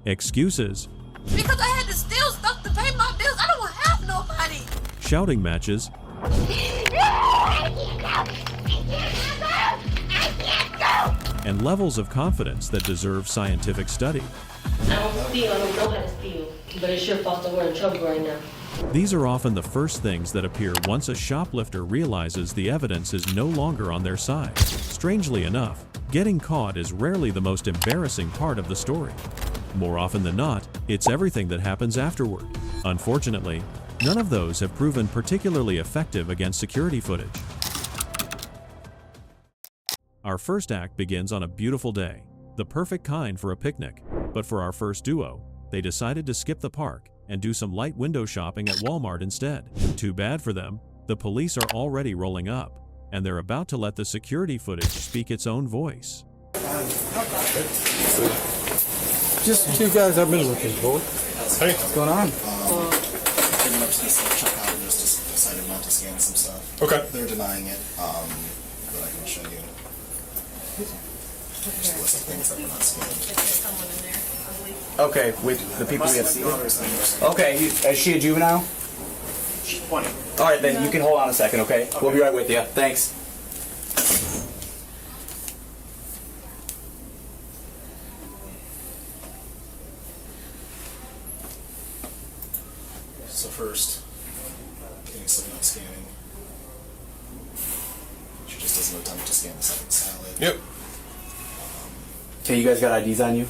excuses, Because I had to steal stuff to pay my bills. I don't have no money. shouting matches, and levels of confidence that deserve scientific study. I don't steal, I don't know how to steal. But it's your fault that we're in trouble right now. These are often the first things that appear once a shoplifter realizes the evidence is no longer on their side. Strangely enough, getting caught is rarely the most embarrassing part of the story. More often than not, it's everything that happens afterward. Unfortunately, none of those have proven particularly effective against security footage. Our first act begins on a beautiful day, the perfect kind for a picnic. But for our first duo, they decided to skip the park and do some light window shopping at Walmart instead. Too bad for them, the police are already rolling up, and they're about to let the security footage speak its own voice. Just two guys I've been looking for. Hey. What's going on? Pretty much just check out and just decided not to scan some stuff. Okay. They're denying it, but I can show you. Just a list of things that were not scanned. Okay, with the people we have seen. Okay, is she a juvenile? She's 20. All right, then you can hold on a second, okay? We'll be right with you. Thanks. So first, getting something not scanning. She just doesn't attempt to scan the second salad. Yep. Okay, you guys got IDs on you?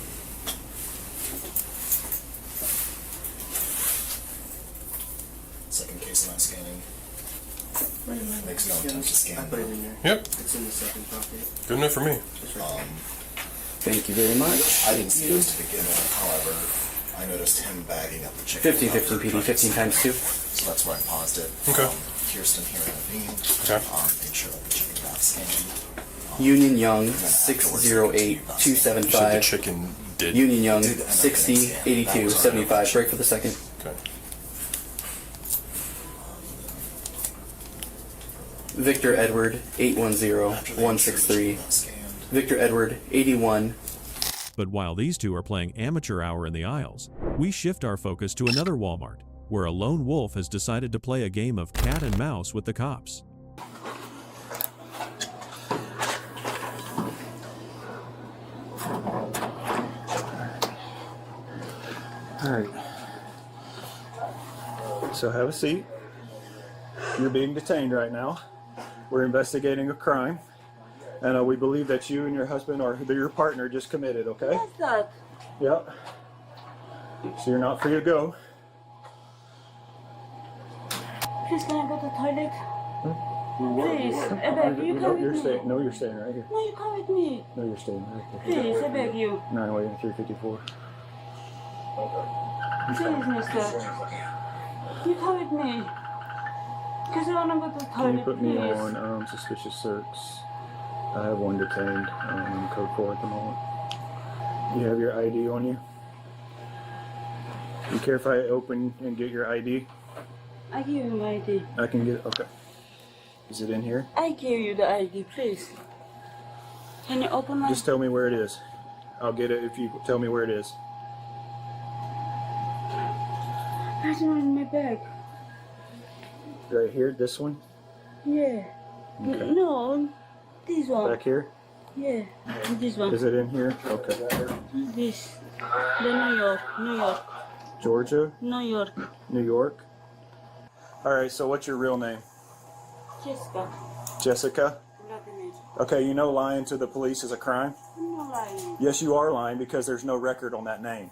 Second case of not scanning. Makes no attempt to scan. Yep. It's in the second pocket. Good enough for me. Thank you very much. I didn't see those to begin with, however, I noticed him bagging up the chicken. 15 PD, 15 times 2. So that's why I paused it. Okay. Kirsten here in a bean. Okay. Made sure that the chicken got scanned. Union Young, You said the 608-275. chicken did. Union Young, 60-82-75. Break for the second. Okay. Victor Edward, 810-163. Victor Edward, 81. But while these two are playing amateur hour in the aisles, we shift our focus to another Walmart, where a lone wolf has decided to play a game of cat and mouse with the cops. All right. So have a seat. You're being detained right now. We're investigating a crime, and we believe that you and your husband or your partner just committed. Okay? What's that? Yep. So you're not free to go. Please, can I go to the toilet? Please, I beg you, come You're with me. staying. No, you're staying right here. No, you come with me. No, you're staying right here. Please, I beg you. 9-354. Please, mister. You come with me. Because I want to go to the Can toilet, you put me please. on suspicious search? I have one detained in code 4 at the moment. You have your ID on you? You care if I open and get your ID? I give you my ID. I can get it. Okay. Is it in here? I give you the ID, please. Can you open my... Just tell me where it is. I'll get it if you tell me where it is. I don't in my bag. Right here, this one? Yeah. Okay. No, this one. Back here? Yeah, this one. Is it in here? Okay. This. The New York. New York. Georgia? New York. New York? Alright, so what's your real name? Jessica. Jessica? Nothing. Okay, you know lying to the police is a crime? I'm not lying. Yes, you are lying because there's no record on that name.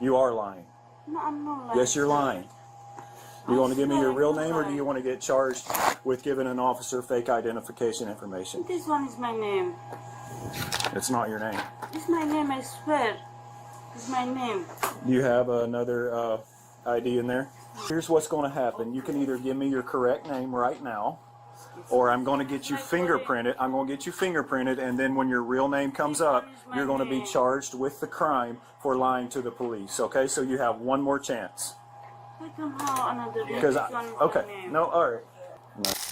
You are lying. No, I'm not lying. Yes, you're lying. You want to give me your real name, or do you want to get charged with giving an officer fake identification information? This one is my name. It's not your name. It's my name, I swear. It's my name. Do you have another ID in there? Here's what's going to happen. You can either give me your correct name right now, or I'm going to get you fingerprinted. I'm going to get you fingerprinted, and then when your real name comes up, you're going to be charged with the crime for lying to the police. Okay, so you have one more chance. I don't have another name. Because This one is okay, my name. no, all right.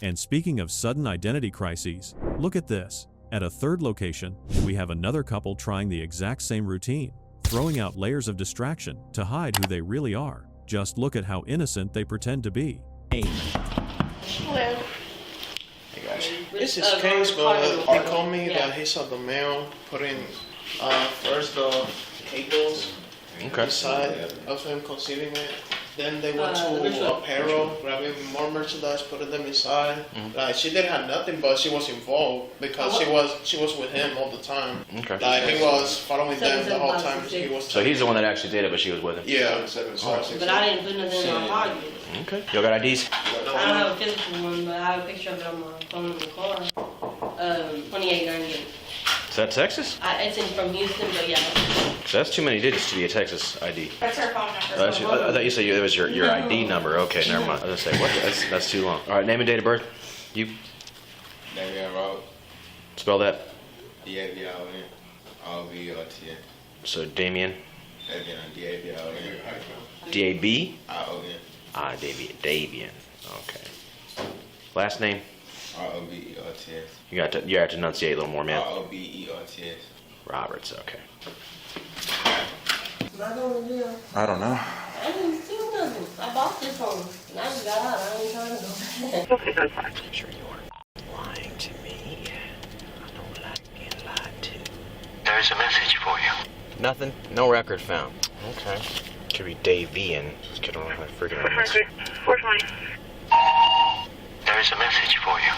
And speaking of sudden identity crises, look at this. At a third location, we have another couple trying the exact same routine. throwing out layers of distraction to hide who they really are. Just look at how innocent they pretend to be. Hello. Hey guys. It's his case, but he told me that he saw the mail putting first the cables inside of him concealing it. Then they went to apparel, grabbing more merchandise, putting them inside. Like she didn't have nothing, but she was involved because she was with him all the time. Okay. Like he was following them the whole time. He was. So he's the one that actually did it, but she was with him. Yeah. But I didn't put nothing in my pocket. Okay. Y'all got IDs? I don't have a physical one, but I have a picture of it on my phone in the car. 2898. Is that Texas? It's from Houston, but yeah. So that's too many digits to be a Texas ID. That's her phone number. I thought you said it was your ID number. Okay, never mind. I was gonna say, what? That's too long. All right, name and date of birth. You. Damian Road. Spell that. D-A-V-I-O-N. R-V-O-T-N. So Damien. D-A-V-I-O-N. D-A-B? I-O-N. Davian. Okay. Last name. R-O-B-E-R-T-S. You have to enunciate a little more, man. R-O-B-E-R-T-S. Roberts. Okay. I don't know. I didn't do nothing. I bought this phone. And I just got out. I ain't trying to go back. I'm sure you are lying to me. I don't like being lied to. There's a message for you. Nothing? No record found. Okay. Could be Davian. Let's get on that freaking records. Where's mine? There's a message for you.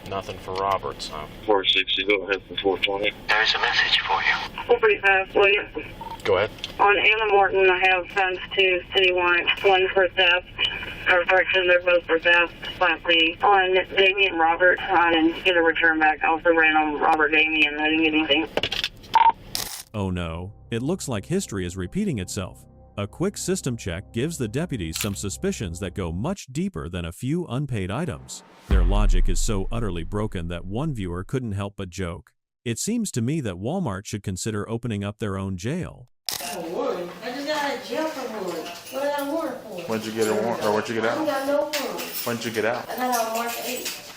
Nothing for Roberts, huh? 460, go ahead for 420. There's a message for you. 445, William. Go ahead. On Anna Morton, I have funds to citywide, one for theft, or correction, they're both for theft, flat fee. On Damien Robert, I didn't get a return back. I also ran on Robert Damien, I didn't get anything. Oh no, it looks like history is repeating itself. A quick system check gives the deputies some suspicions that go much deeper than a few unpaid items. Their logic is so utterly broken that one viewer couldn't help but joke. It seems to me that Walmart should consider opening up their own jail. I just got out of jail for one. What did I warrant for? When'd you get a warrant, or when'd you get I out? ain't got no warrant. When'd you get out? I got out March 8th.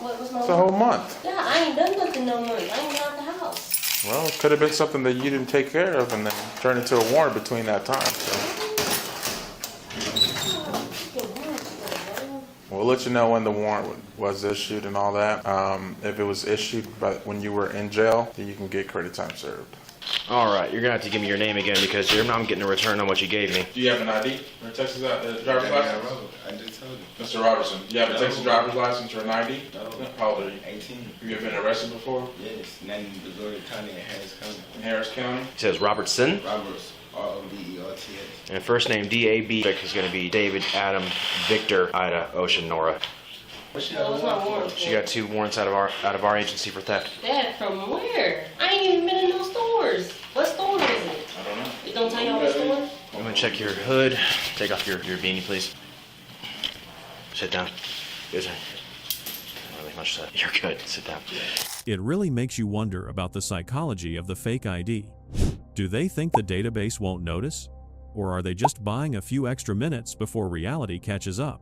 What was my It's a whole month. Yeah, I ain't done nothing no month. I ain't got out the house. Well, it could have been something that you didn't take care of and then turned into a warrant between that time. So we'll let you know when the warrant was issued and all that. If it was issued when you were in jail, then you can get credit time served. All right, you're gonna have to give me your name again because I'm getting a return on what you gave me. Do you have an ID or Texas driver's license? I just told you. Mr. Robertson, do you have a Texas driver's license or an ID? No. How old are you? 18. Have you ever been arrested before? Yes. Named Missouri County and Harris County. In Harris County? It says Robertson. Roberts. R-O-B-E-R-T-S. And first name D-A-B is gonna be David, Adam, Victor, Ida, Ocean, Nora. What was my warrant for? She got 2 warrants out of our agency for theft. Dad, from where? I ain't even been in no stores. What store is it? I don't know. It don't tell you what store? I'm gonna check your hood. Take off your beanie, please. Sit down. Good. Not really much said. You're good. Sit down. It really makes you wonder about the psychology of the fake ID. Do they think the database won't notice? Or are they just buying a few extra minutes before reality catches up?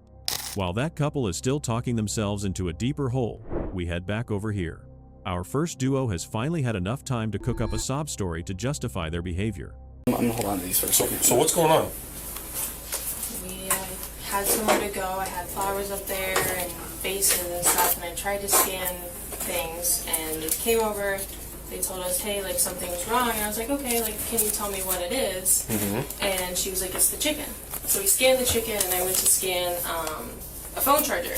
While that couple is still talking themselves into a deeper hole, we head back over here. Our first duo has finally had enough time to cook up a sob story to justify their behavior. I'm gonna hold on to these first. So what's going on? We had somewhere to go. I had flowers up there and vases and stuff, and I tried to scan things, and they came over. They told us, hey, like, something's wrong. And I was like, okay, like, can you tell me what it is? And she was like, it's the chicken. So we scanned the chicken, and I went to scan a phone charger.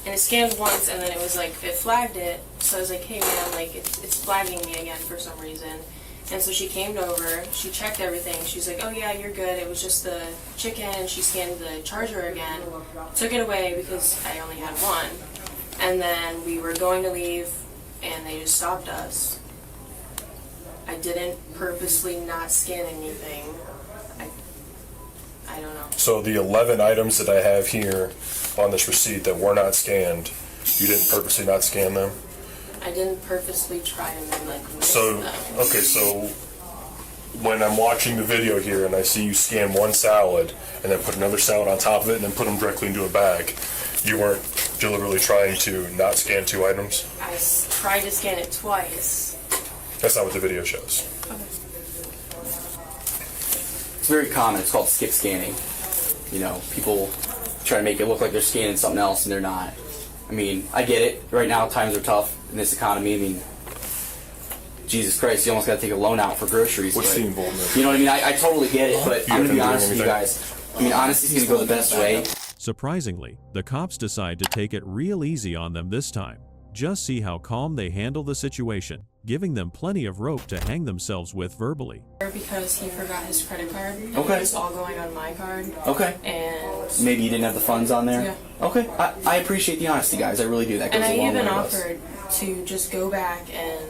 And it scanned once, and then it was like, it flagged it. So I was like, hey, man, like, it's flagging me again for some reason. And so she came over, she checked everything. She's like, oh, yeah, you're good. It was just the chicken. She scanned the charger again, took it away because I only had one. And then we were going to leave, and they just stopped us. I didn't purposely not scan anything. I don't know. So the 11 items that I have here on this receipt that were not scanned, you didn't purposely not scan them? I didn't purposely try to like miss So, them. okay, so when I'm watching the video here and I see you scan one salad and then put another salad on top of it and then put them directly into a bag, you weren't deliberately trying to not scan 2 items? I tried to scan it twice. That's not what the video shows. Okay. It's very common. It's called skip scanning. You know, people try to make it look like they're scanning something else and they're not. I mean, I get it. Right now, times are tough in this economy. I mean, Jesus Christ, you almost got to take a loan out for groceries. What's the involvement? You know what I mean? I totally get it, but I'm going to be honest with you guys. I mean, honesty is going to go the best way. Surprisingly, the cops decide to take it real easy on them this time. Just see how calm they handle the situation, giving them plenty of rope to hang themselves with verbally. Because he forgot his credit card. Okay. It's all going on my card. Okay. And maybe you didn't have the funds on there? Yeah. Okay. I appreciate the honesty, guys. I really do. That goes and a long way. I even offered to just go back and...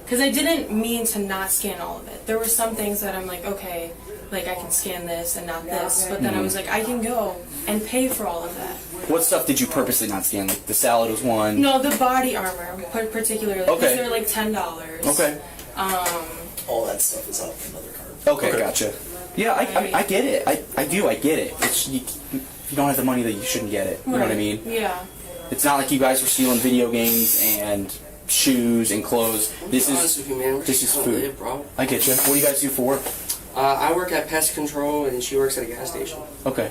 Because I didn't mean to not scan all of it. There were some things that I'm like, okay, like I can scan this and not this. But then I was like, I can go and pay for all of that. What stuff did you purposely not scan? Like the salad was one? No, the body armor, particularly. Okay. Because they're like $10. Okay. All that stuff is on another card. Okay, gotcha. Yeah, I get it. I do. I get it. It's if you don't have the money, that you shouldn't get it. You know what I mean? Yeah. It's not like you guys were stealing video games and shoes and clothes. This is food. Live, bro. I get you. What do you guys do for work? I work at pest control, and she works at a gas station. Okay.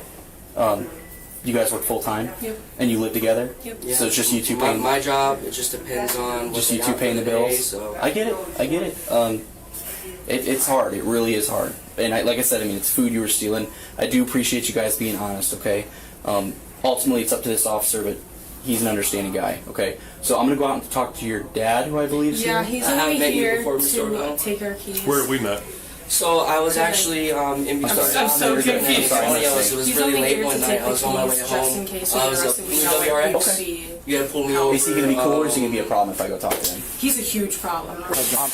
You guys work full time? Yep. And you live together? Yep. So it's just you two paying. My job, it just depends on just you two paying the bills. So. I get it. I get it. It's hard. It really is hard. And like I said, I mean, it's food you were stealing. I do appreciate you guys being honest. Okay. Ultimately, it's up to this officer, but he's an understanding guy. Okay. So I'm gonna go out and talk to your dad, who I believe is here. Yeah, he's only here to take our keys. Where have we met? So I was actually in between. I'm so confused. It was really late one night. I was on my way home. I was up. You alright? Okay. You gotta pull me over. Is he gonna be cool, or is he gonna be a problem if I go talk to him? He's a huge problem.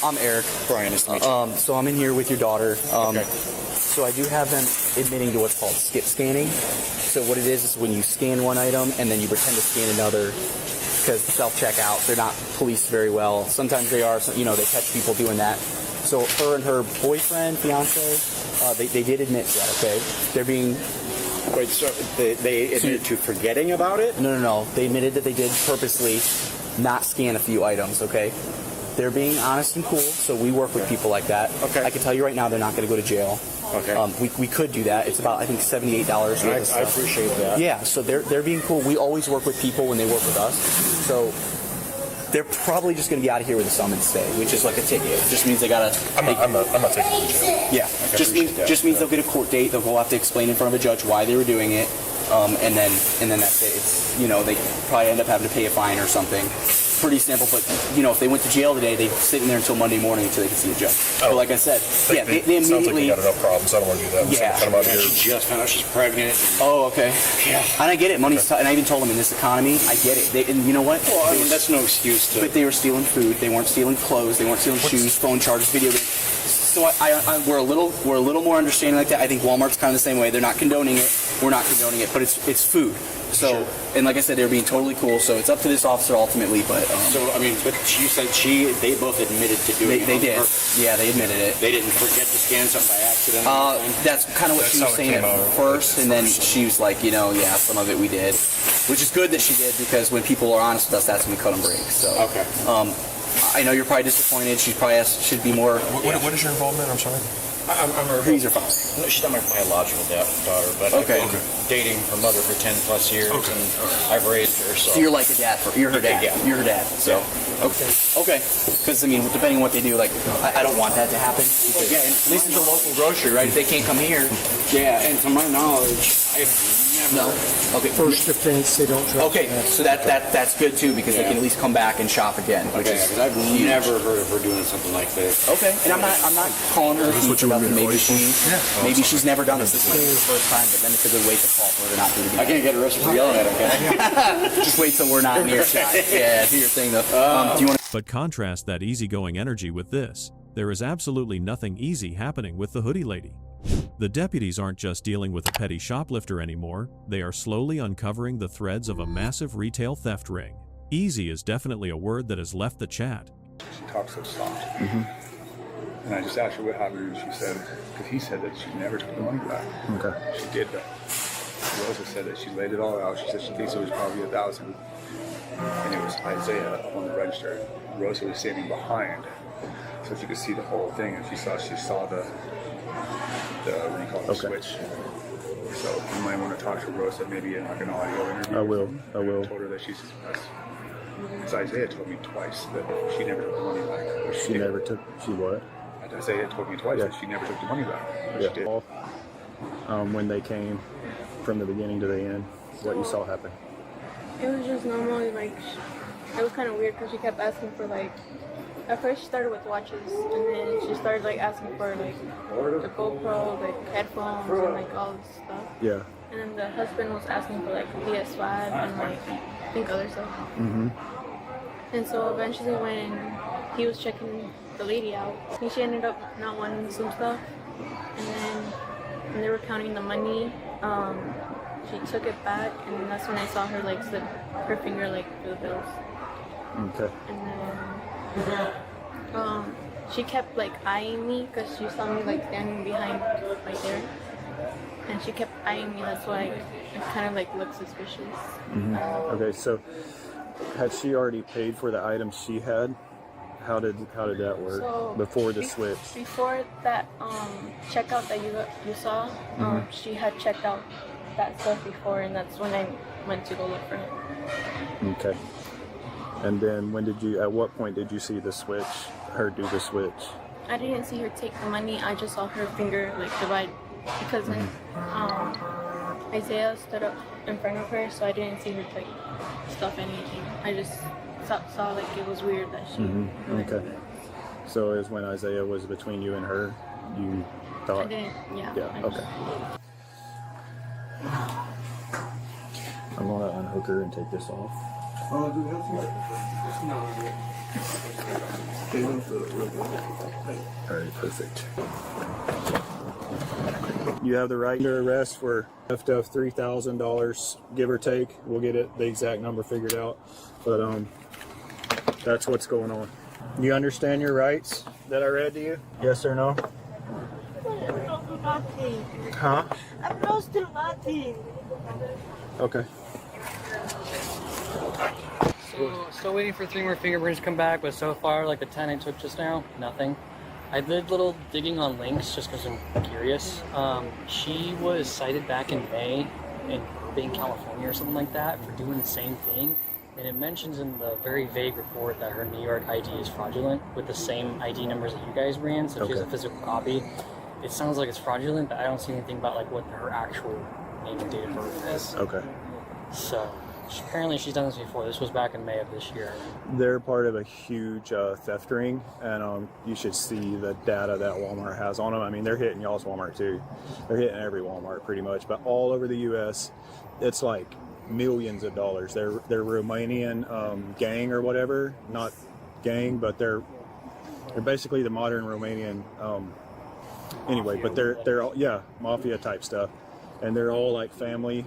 I'm Eric. Brian, nice to meet you. So I'm in here with your daughter. Okay. So I do have them admitting to what's called skip scanning. So what it is when you scan one item and then you pretend to scan another, because self-checkout, they're not policed very well. Sometimes they are. You know, they catch people doing that. So her and her boyfriend, fiance, they did admit to that. Okay, they're being. Wait, so they admitted to forgetting about it? No. They admitted that they did purposely not scan a few items. Okay. They're being honest and cool, so we work with people like that. Okay. I can tell you right now, they're not going to go to jail. Okay. We could do that. It's about, I think, $78. I appreciate that. Yeah, so they're being cool. We always work with people when they work with us. So they're probably just going to be out of here with a summons stay, which is like a ticket. It just means they got to... I'm not taking it to jail. Yeah, just means they'll get a court date. They'll have to explain in front of a judge why they were doing it. And then that's it. It's, you know, they probably end up having to pay a fine or something. Pretty simple, but you know, if they went to jail today, they'd sit in there until Monday morning until they could see a judge. But like I said, they immediately. Sounds like we got enough problems. I don't want to do that. Yeah. Cut them out here. She just found out she's pregnant. Oh, okay. Yeah. And I get it. Money's and I even told them in this economy, I get it. And you know what? Well, I mean, that's no excuse to. But they were stealing food. They weren't stealing clothes. They weren't stealing shoes, phone chargers, video games. So we're a little more understanding like that. I think Walmart's kind of the same way. They're not condoning it. We're not condoning it, but it's food. So, and like I said, they're being totally cool. So it's up to this officer ultimately. But so I mean, but you said they both admitted to doing it. They did. Yeah, they admitted it. They didn't forget to scan something by accident. That's kind of what she was saying at first, and then she was like, yeah, some of it we did, which is good that she did, because when people are honest with us, that's when we cut them breaks. So okay. I know you're probably disappointed. She probably should be more. What is your involvement? I'm sorry. I'm her. Who's your father? No, she's not my biological daughter, but I've been dating her mother for 10+ years, and I've raised her. So you're like a dad you're her dad. Yeah. You're her dad. So okay. Because I mean, depending on what they do, like I don't want that to happen. Yeah, at least it's a local grocery, right? If they can't come here. Yeah, and to my knowledge, I've never. No. Okay. First offense, they don't try. Okay, so that's good too, because they can at least come back and shop again. Okay, because I've never heard of her doing something like this. Okay, and I'm not calling her about maybe she's never done this. This is the first time, but then it's a good way to call for her to not do it again. I can't get arrested for yelling at her, can I? Just wait till we're not near shot. Yeah, do your thing though. Do you want to? But contrast that easygoing energy with this. There is absolutely nothing easy happening with the hoodie lady. The deputies aren't just dealing with a petty shoplifter anymore, they are slowly uncovering the threads of a massive retail theft ring. Easy is definitely a word that has left the chat. She talks so soft. And I just asked her what happened, and she said, because he said that she never took the money back. Okay. She did that. She also said that she laid it all out. She said she thinks it was probably $1,000. And it was Isaiah up on the register. Rosa was standing behind, so she could see the whole thing, and she saw the what do you call it, switch. So you might want to talk to Rosa maybe in like an audio interview. I will. I will. I told her that she's. As Isaiah told me twice that she never took the money back. She never took. She what? Isaiah told me twice that she never took the money back. But she did. When they came from the beginning to the end, what you saw happen? It was just normal. Like it was kind of weird because she kept asking for like. At first she started with watches, and then she started like asking for like the GoPro, like headphones, and like all this stuff. Yeah. And then the husband was asking for like PS5 and like I think other stuff. Mm-hmm. And so eventually when he was checking the lady out, I think she ended up not wanting some stuff. And then when they were counting the money, she took it back, and then that's when I saw her like slip her finger like through the bills. Okay. And then she kept like eyeing me because she saw me like standing behind right there, and she kept eyeing me. That's why it kind of like looked suspicious. Mm-hmm. Okay, so had she already paid for the items she had? How did that work So, before the switch? Before that checkout that you saw, she had checked out that stuff before, and that's when I went to go look for him. Okay. And then at what point did you see the switch, her do the switch? I didn't see her take the money. I just saw her finger like divide because when Isaiah stood up in front of her, so I didn't see her like stuff anything. I just saw like it was weird that she. Okay. So it was when Isaiah was between you and her, you thought? I didn't. Yeah. Yeah. Okay. I'm gonna unhook her and take this off. Oh, do you All right, perfect. You have the right to arrest for theft of $3,000, give or take. We'll get the exact number figured out, but that's what's going on. You understand your rights that I read to you? Yes or no? I'm not doing nothing. Huh? I'm not doing nothing. Okay. So, still waiting for 3 more fingerprints to come back, but so far, like the 10 I took just now, nothing. I did a little digging on links just because I'm curious. She was cited back in May in Burbank, California or something like that for doing the same thing. And it mentions in the very vague report that her New York ID is fraudulent with the same ID numbers that you guys ran, so she has a physical copy. It sounds like it's fraudulent, but I don't see anything about like what her actual name and date of birth is. Okay. So apparently she's done this before. This was back in May of this year. They're part of a huge theft ring, and you should see the data that Walmart has on them. I mean, they're hitting y'all's Walmart too. They're hitting every Walmart pretty much, but all over the U.S., it's like millions of dollars. They're Romanian gang or whatever, not gang, but they're basically the modern Romanian. Anyway, but they're all mafia type stuff, and they're all like family.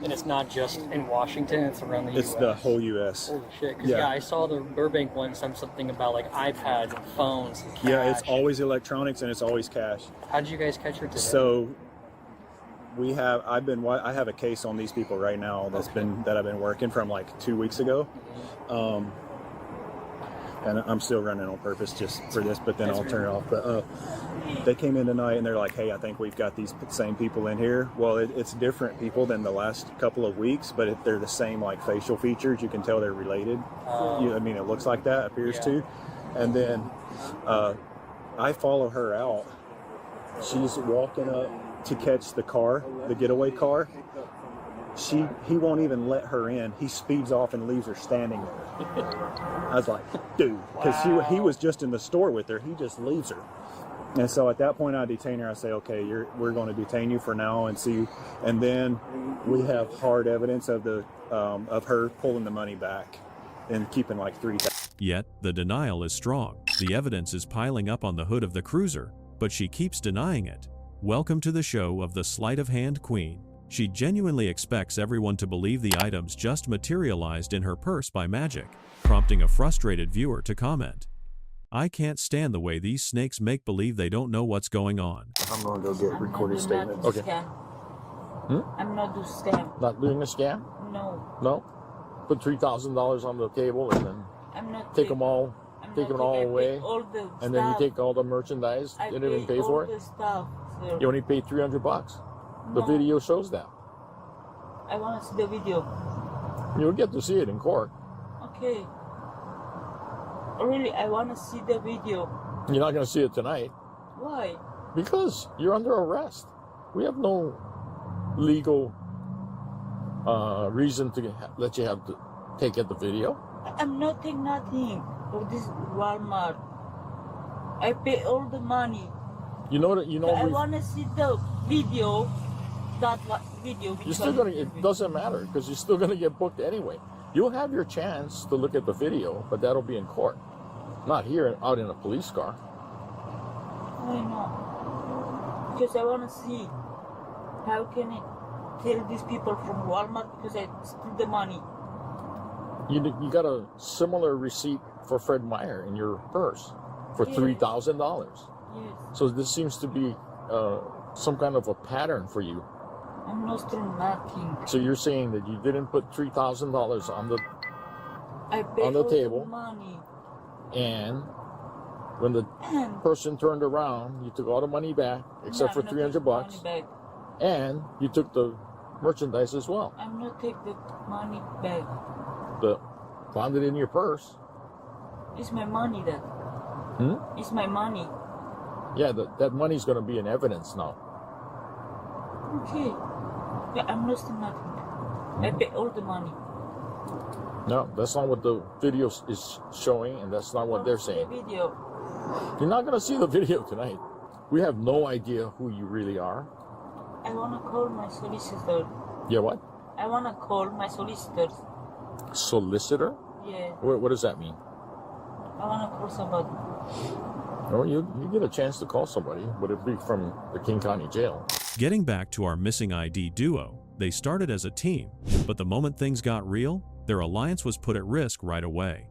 And it's not just in Washington, it's around the U.S. It's the whole U.S. Holy shit. Because, I saw the Burbank one, something about, like, iPads and phones and cash. Yeah, it's always electronics and it's always cash. How did you guys catch her today? So, I have a case on these people right now that I've been working from, like, 2 weeks ago. And I'm still running on purpose just for this, but then I'll turn it off. But they came in tonight and they're like, hey, I think we've got these same people in here. Well, it's different people than the last couple of weeks, but they're the same like facial features. You can tell they're related. I mean, it looks like that, appears to. And then I follow her out. She's walking up to catch the car, the getaway car. He won't even let her in. He speeds off and leaves her standing there. I was like, dude, because he was just in the store with her. He just leaves her. And so at that point, I detain her. I say, okay, we're going to detain you for now and see. And then we have hard evidence of her pulling the money back and keeping like $3,000. Yet, the denial is strong. The evidence is piling up on the hood of the cruiser, but she keeps denying it. Welcome to the show of the sleight of hand queen. She genuinely expects everyone to believe the items just materialized in her purse by magic, prompting a frustrated viewer to comment, I can't stand the way these snakes make believe they don't know what's going on. I'm going to go get recorded statements. Okay. I'm not doing scam. Not doing a scam? No. No? Put $3,000 on the table and then I'm not take them all away. All the and then you stuff. take all the merchandise. You didn't even pay for it? All the stuff. solicitor. You only paid $300. The No. video shows that. I want to see the video. You'll get to see it in court. Okay. Really, I want to see the video. You're not going to see it tonight Why? because you're under arrest. We have no legal reason to let you have to take the video. I'm not taking nothing for this Walmart. I pay all the money. You know that I want to see the video. That video. You're still gonna. It doesn't matter because you're still gonna get booked anyway. You'll have your chance to look at the video, but that'll be in court, not here out in a police car. I know. Because I want to see how can I tell these people from Walmart because I steal the money. You got a similar receipt for Fred Meyer in your purse for $3,000. Yes. So this seems to be some kind of a pattern for you. I'm not stealing nothing. So you're saying that you didn't put $3,000 on the table, money. and when the person turned around, you took all the money back except for $300, and you took the merchandise as well. I'm not take the money back. Found it in your purse. It's my money, Dad. It's my money. Yeah, that money's going to be in evidence now. Okay. Yeah, I'm not stealing nothing. I pay all the money. No, that's not what the video is showing, and that's not what they're saying. The video. You're not going to see the video tonight. We have no idea who you really are. I want to call my solicitor. Yeah, what? I want to call my solicitor. Solicitor? Yeah. What does that mean? I want to call somebody. Oh, you get a chance to call somebody. Would it be from the King County Jail? Getting back to our missing ID duo, they started as a team, but the moment things got real, their alliance was put at risk right away.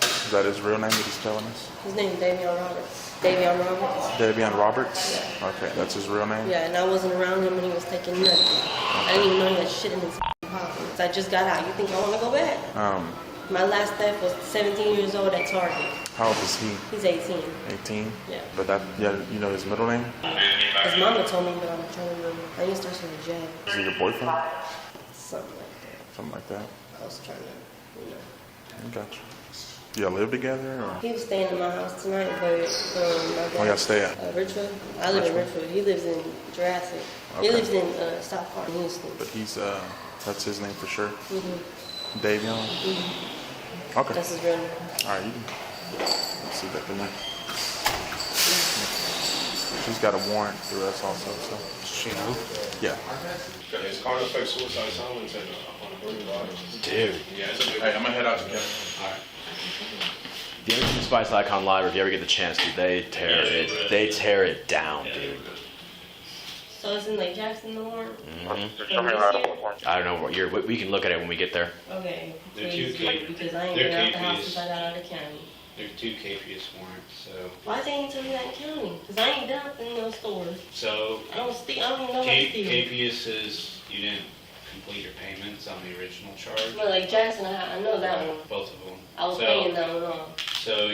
Is that his real name that he's telling us? His name is Davion Roberts. Davion Roberts. Davion Roberts? Yeah. Okay, that's his real name? Yeah, and I wasn't around him when he was taking nothing. I didn't even know he had shit in his pockets. I just got out. You think I want to go back? My last theft was 17 years old at Target. How old is he? He's 18. 18? Yeah. But you know his middle name? His mama told me, but I'm trying to remember. I think it starts with a J. Is he your boyfriend? Something like that. Something like that? I was trying to, I got you. Do y'all live together? Or? He was staying in my house tonight, but my dad, Where y'all stay at? Richwood. I live in Richwood. He lives in Jurassic. Okay. He lives in South Park, Houston. But he's, that's his name for sure? Mm-hmm. Davion? Mm-hmm. Okay. That's his real name. Alright, you can see that in there. She's got a warrant through us also, so. She know? Yeah. It's called effect suicide silence on the burning body. Dude. Yeah, it's a big. Hey, I'm gonna head out together. Alright. If you ever see Spice.com live, or if you ever get the chance, dude, they tear it down, dude. So it's in Lake Jackson, the warrant? Mm-hmm. I don't know what year. We can look at it when we get there. Okay. They're two Because I ain't been out the house since I got out of the county. They're two KPS warrants, so. Why they ain't tell me that in county? Because I ain't done nothing in those stores. So. I don't even know how to steal. KPS says you didn't complete your payments on the original charge. Well, like Jackson, I know that one. Both of them. I was paying that one off. So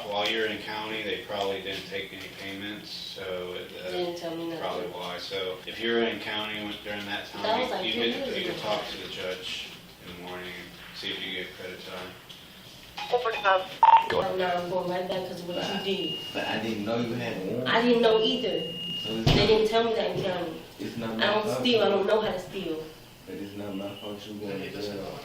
while you're in county, they probably didn't take any payments, so They didn't tell me nothing. probably why. So if you're in county during that time, That was like you 2 years can ago. talk to the judge in the morning and see if you get credit time. I'm going right back because of what you did. But I didn't know you had one. I didn't know either. They didn't tell me that in county. It's not I my don't fault. steal. I don't know how to steal. But it's not my function going to jail.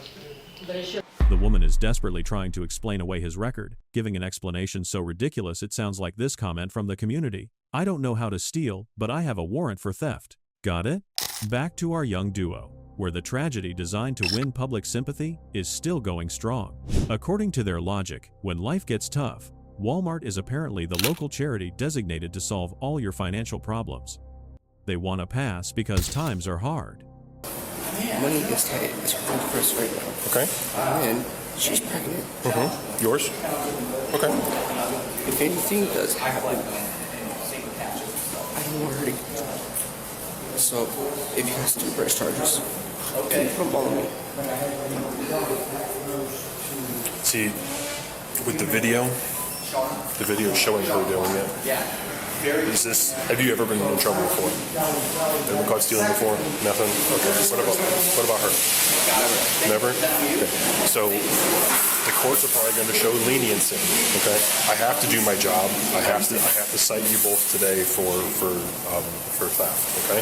But it sure. The woman is desperately trying to explain away his record, giving an explanation so ridiculous it sounds like this comment from the community. I don't know how to steal, but I have a warrant for theft. Got it? Back to our young duo, where the tragedy designed to win public sympathy is still going strong. According to their logic, when life gets tough, Walmart is apparently the local charity designated to solve all your financial problems. They want to pass because times are hard. Money is tight. It's her whole purse right now. Okay. And she's pregnant. Mm-hmm. Yours? Okay. If anything does happen, I don't want her to. So, if you guys do press charges, can you put them all on me? See, with the video showing her doing it, Have you ever been in trouble before? Ever been caught stealing before? Nothing? Okay. What about her? Never. Okay. So the courts are probably going to show leniency. Okay. I have to do my job. I have to cite you both today for theft. Okay.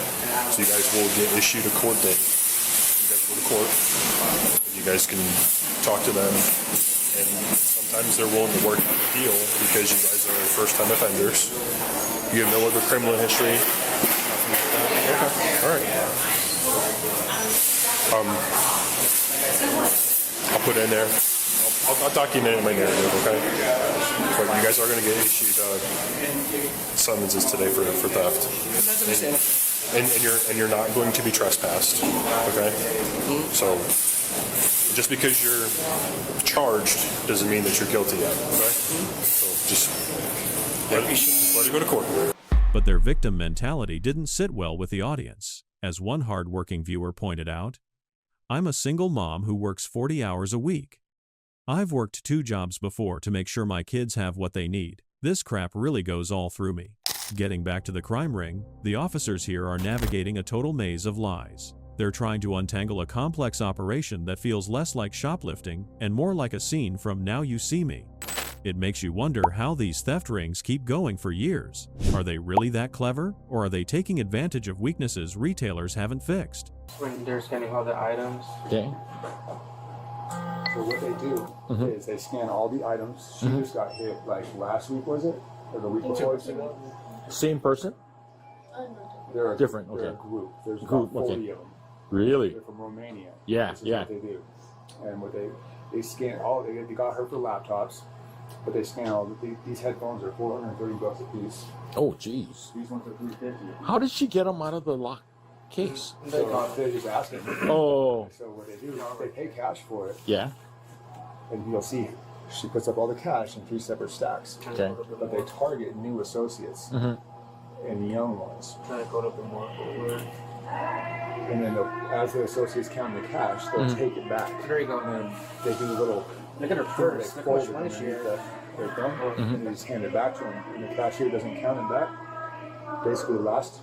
So you guys will get issued a court date. You guys go to court. You guys can talk to them. And sometimes they're willing to work out a deal because you guys are first-time offenders. You have no other criminal history. Okay, all right. I'll put it in there. I'll document it in my narrative, okay? But you guys are going to get issued summonses today for theft. And you're not going to be trespassed, okay? So just because you're charged doesn't mean that you're guilty yet, okay? So just let it go to court. But their victim mentality didn't sit well with the audience. As one hard-working viewer pointed out, "I'm a single mom who works 40 hours a week. I've worked 2 jobs before to make sure my kids have what they need. This crap really goes all through me." Getting back to the crime ring, the officers here are navigating a total maze of lies. They're trying to untangle a complex operation that feels less like shoplifting and more like a scene from Now You See Me. It makes you wonder how these theft rings keep going for years. Are they really that clever, or are they taking advantage of weaknesses retailers haven't fixed? When they're scanning all the items. Okay. So what they do is they scan all the items. She just got hit like last week, was it? Or the week before? Same person? They're different. They're Okay. a group. There's Group, about 40 okay. of them. Really? They're from Romania. Yeah, This is yeah. what they do. And what they scan all. They got her for laptops, but they scan all. These headphones are $430 a piece. Oh, jeez. These ones are $350. How did she get them out of the lock case? So they're just asking. Oh. So what they do is they pay cash for it. Yeah. And you'll see she puts up all the cash in 3 separate stacks. Okay. But they target new associates and young ones. Trying to go up and more. And then as the associates count the cash, they'll take it back. There you go. And then they do a little. Look at her purse. They Look how much fold it money she underneath has. their thumb, and they just hand it back to them. And the cashier doesn't count it back. Basically, last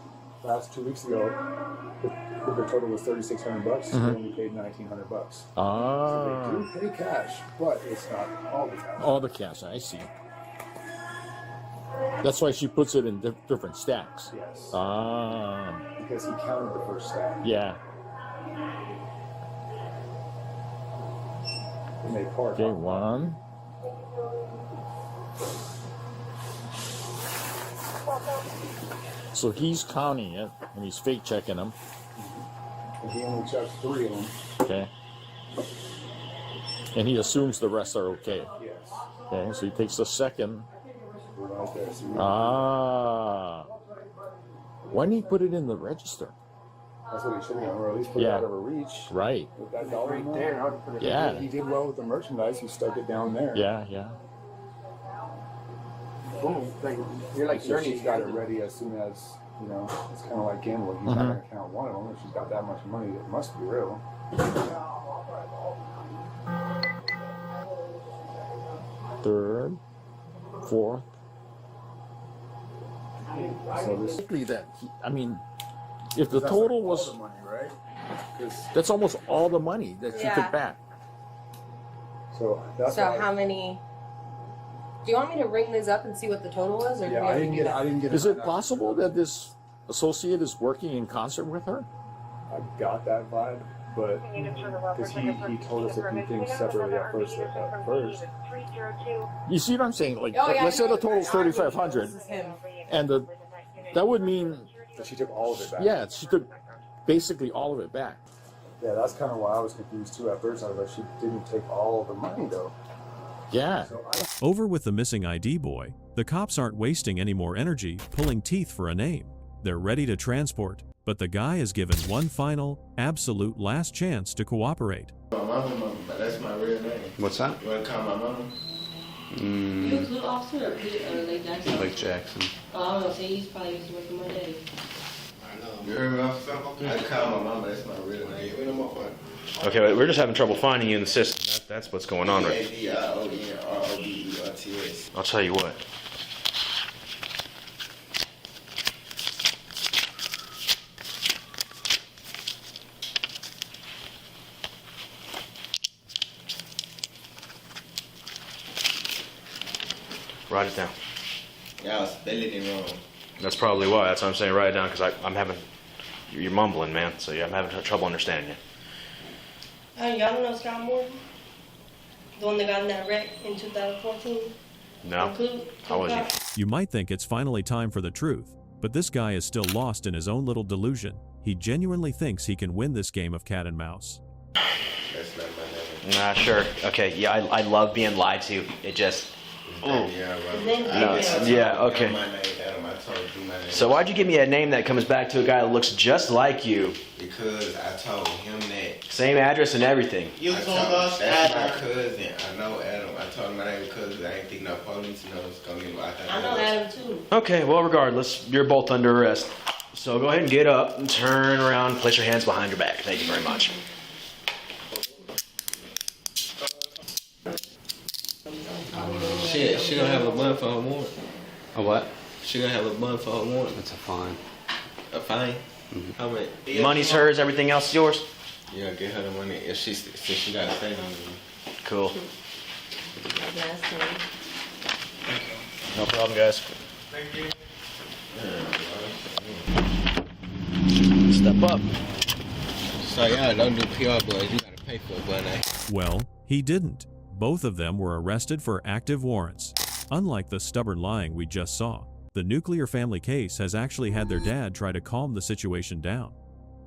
2 weeks ago, the total was $3,600. They only paid $1,900. Ah. So they do pay cash, but it's not all the cash. All the cash, I see. That's why she puts it in different stacks. Yes. Ah. Because he counted the first stack. Yeah. And they part. Okay, 1. So he's counting it, and he's fake checking them. And he only checks 3 of them. Okay. And he assumes the rest are okay. Yes. Okay, so he takes the second. Right there. So Ah. Why didn't he put it in the register? that's what he should have done, or at least put it out of her reach. Right. With that dollar Right amount. there. I would put it Yeah. He did well with the merchandise. He stuck it down there. Yeah, yeah. Boom. Like, you're like So learning. she's got it ready as soon as, it's kind of like gambling. He's not going to count one of them. If she's got that much money, it must be real. Third, fourth. So this Basically that, if the total was, all the money, right? 'Cause- that's almost all the money that she Yeah. took back. So that's So why- how many? Do you want me to ring these up and see what the total was, or do Yeah, we I have to didn't do get. that? I didn't get. Is it possible that this associate is working in concert with her? I got that vibe, but because he told us a few things separately at first. You see what I'm saying? Like, Oh, yeah, let's say the no, total's 3,500, This is him. and that would mean, That she took all of it back. yeah, she took basically all of it back. Yeah, that's kind of why I was confused too at first. I was like, she didn't take all of the money though. Yeah. So Over with the missing ID boy, the cops aren't wasting any more energy pulling teeth for a name. They're ready to transport, but the guy is given one final, absolute last chance to cooperate. My mama, but that's my real name. What's that? You want to call my mama? You was a little officer or Lake Jackson? Lake Jackson. Oh, I don't know. See, he's probably used to work for my daddy. You heard me, officer? I call my mama. That's my real name. Okay, we're just having trouble finding you in the system. That's what's going on right A-D-I-O-N-R-O-B-E-R-T-S. I'll tell you what. Write it down. Y'all spelling it wrong. That's probably why. That's what I'm saying. Write it down because I'm having. You're mumbling, man. So yeah, I'm having trouble understanding you. Y'all don't know Scott Morton? The one that got in that wreck in 2014? No. How was he? You might think it's finally time for the truth, but this guy is still lost in his own little delusion. He genuinely thinks he can win this game of cat and mouse. That's not my name. Nah, sure. Okay, yeah, I love being lied to. It just. Oh. Yeah, okay. So why'd you give me a name that comes back to a guy that looks just like you? Because I told him that. Same address and everything. You told us that's my cousin. I know Adam. I told him my name because I ain't think no police knows coming. I know Adam too. Okay, well, regardless, you're both under arrest. So go ahead and get up and turn around. Place your hands behind your back. Thank you very much. Shit, she gonna have a bun for her warrant. A what? She gonna have a bun for her warrant. That's a fine. A fine? Mm-hmm. How much? Money's hers, everything else is yours? Yeah, get her the money if she got a thing on me. Cool. No problem, guys. Thank you. Step up. So yeah, don't do PR, boys. You gotta pay for it, but Well, he didn't. Both of them were arrested for active warrants. Unlike the stubborn lying we just saw, the nuclear family case has actually had their dad try to calm the situation down.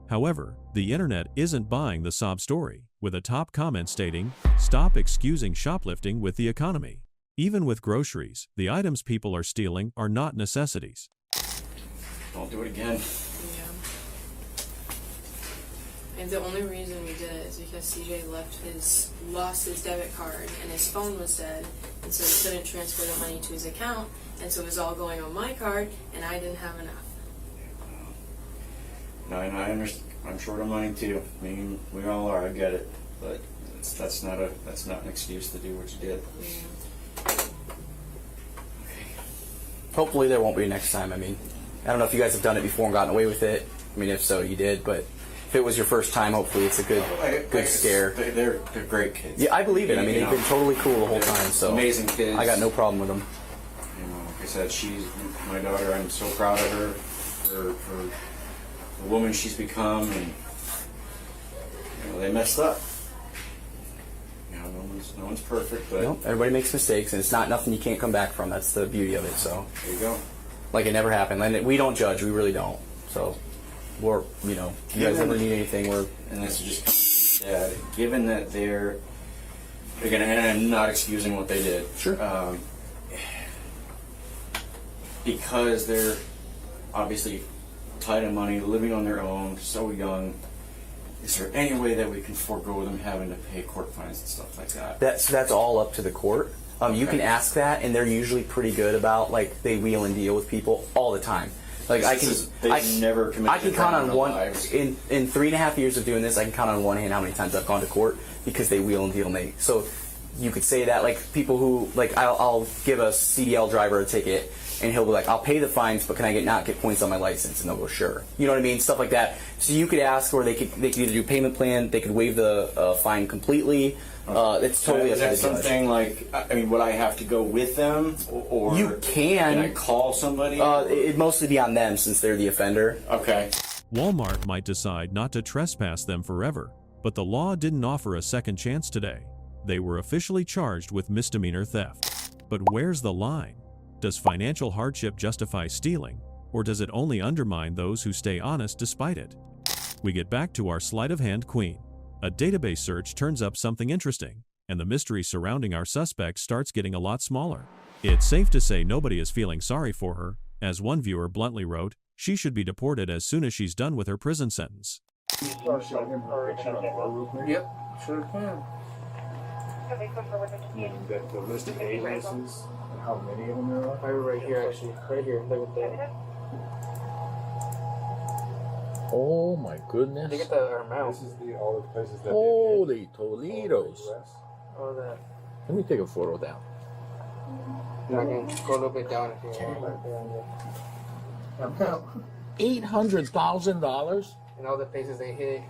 However, the internet isn't buying the sob story, with a top comment stating, "Stop excusing shoplifting with the economy." Even with groceries, the items people are stealing are not necessities. Don't do it again. And the only reason we did it is because CJ lost his debit card and his phone was dead, and so he couldn't transfer the money to his account, and so it was all going on my card, and I didn't have enough. No, and I understand. I'm short of money too. I mean, we all are. I get it, but that's not an excuse to do what you did. Hopefully there won't be next time. I mean, I don't know if you guys have done it before and gotten away with it. I mean, if so, you did, but if it was your first time, hopefully it's a good scare. They're great kids. Yeah, I believe it. I mean, they've been totally cool the whole time, so amazing kids. I got no problem with them. You know, like I said, she's my daughter. I'm so proud of her for the woman she's become, and you know, they messed up. You know, no one's perfect, but nope, everybody makes mistakes, and it's not nothing you can't come back from. That's the beauty of it. So there you go. Like it never happened, and we don't judge. We really don't. So we're, you know, if you guys ever need anything, we're. And this is just Dad. Given that they're again, and I'm not excusing what they did. Sure. Because they're obviously tight on money, living on their own, so young. Is there any way that we can forego them having to pay court fines and stuff like that? That's all up to the court. You can ask that, and they're usually pretty good about, like, they wheel and deal with people all the time. Like I can count on one in 3.5 years of doing this. I can count on one hand how many times I've gone to court because they wheel and deal. And so you could say that, like, people who, like, I'll give a CDL driver a ticket, and he'll be like, I'll pay the fines, but can I not get points on my license? And they'll go, sure. You know what I mean? Stuff like that. So you could ask, or they could either do payment plan, they could waive the fine completely. It's totally up to the judge. Is that something like, I mean, would I have to go with them, or you can I call somebody? It'd mostly be on them since they're the offender. Okay. Walmart might decide not to trespass them forever, but the law didn't offer a second chance today. They were officially charged with misdemeanor theft. But where's the line? Does financial hardship justify stealing, or does it only undermine those who stay honest despite it? We get back to our sleight of hand queen. A database search turns up something interesting, and the mystery surrounding our suspect starts getting a lot smaller. It's safe to say nobody is feeling sorry for her. As one viewer bluntly wrote, she should be deported as soon as she's done with her prison sentence. Yep, sure can. The list of aliases and how many of them there are? Right here, actually. Right here. Look at that. Oh my goodness. Look at that amount. This is all the places that Holy Toledos. All that. Let me take a photo down. I can go a little bit down if you want. $800,000? And all the places they hit.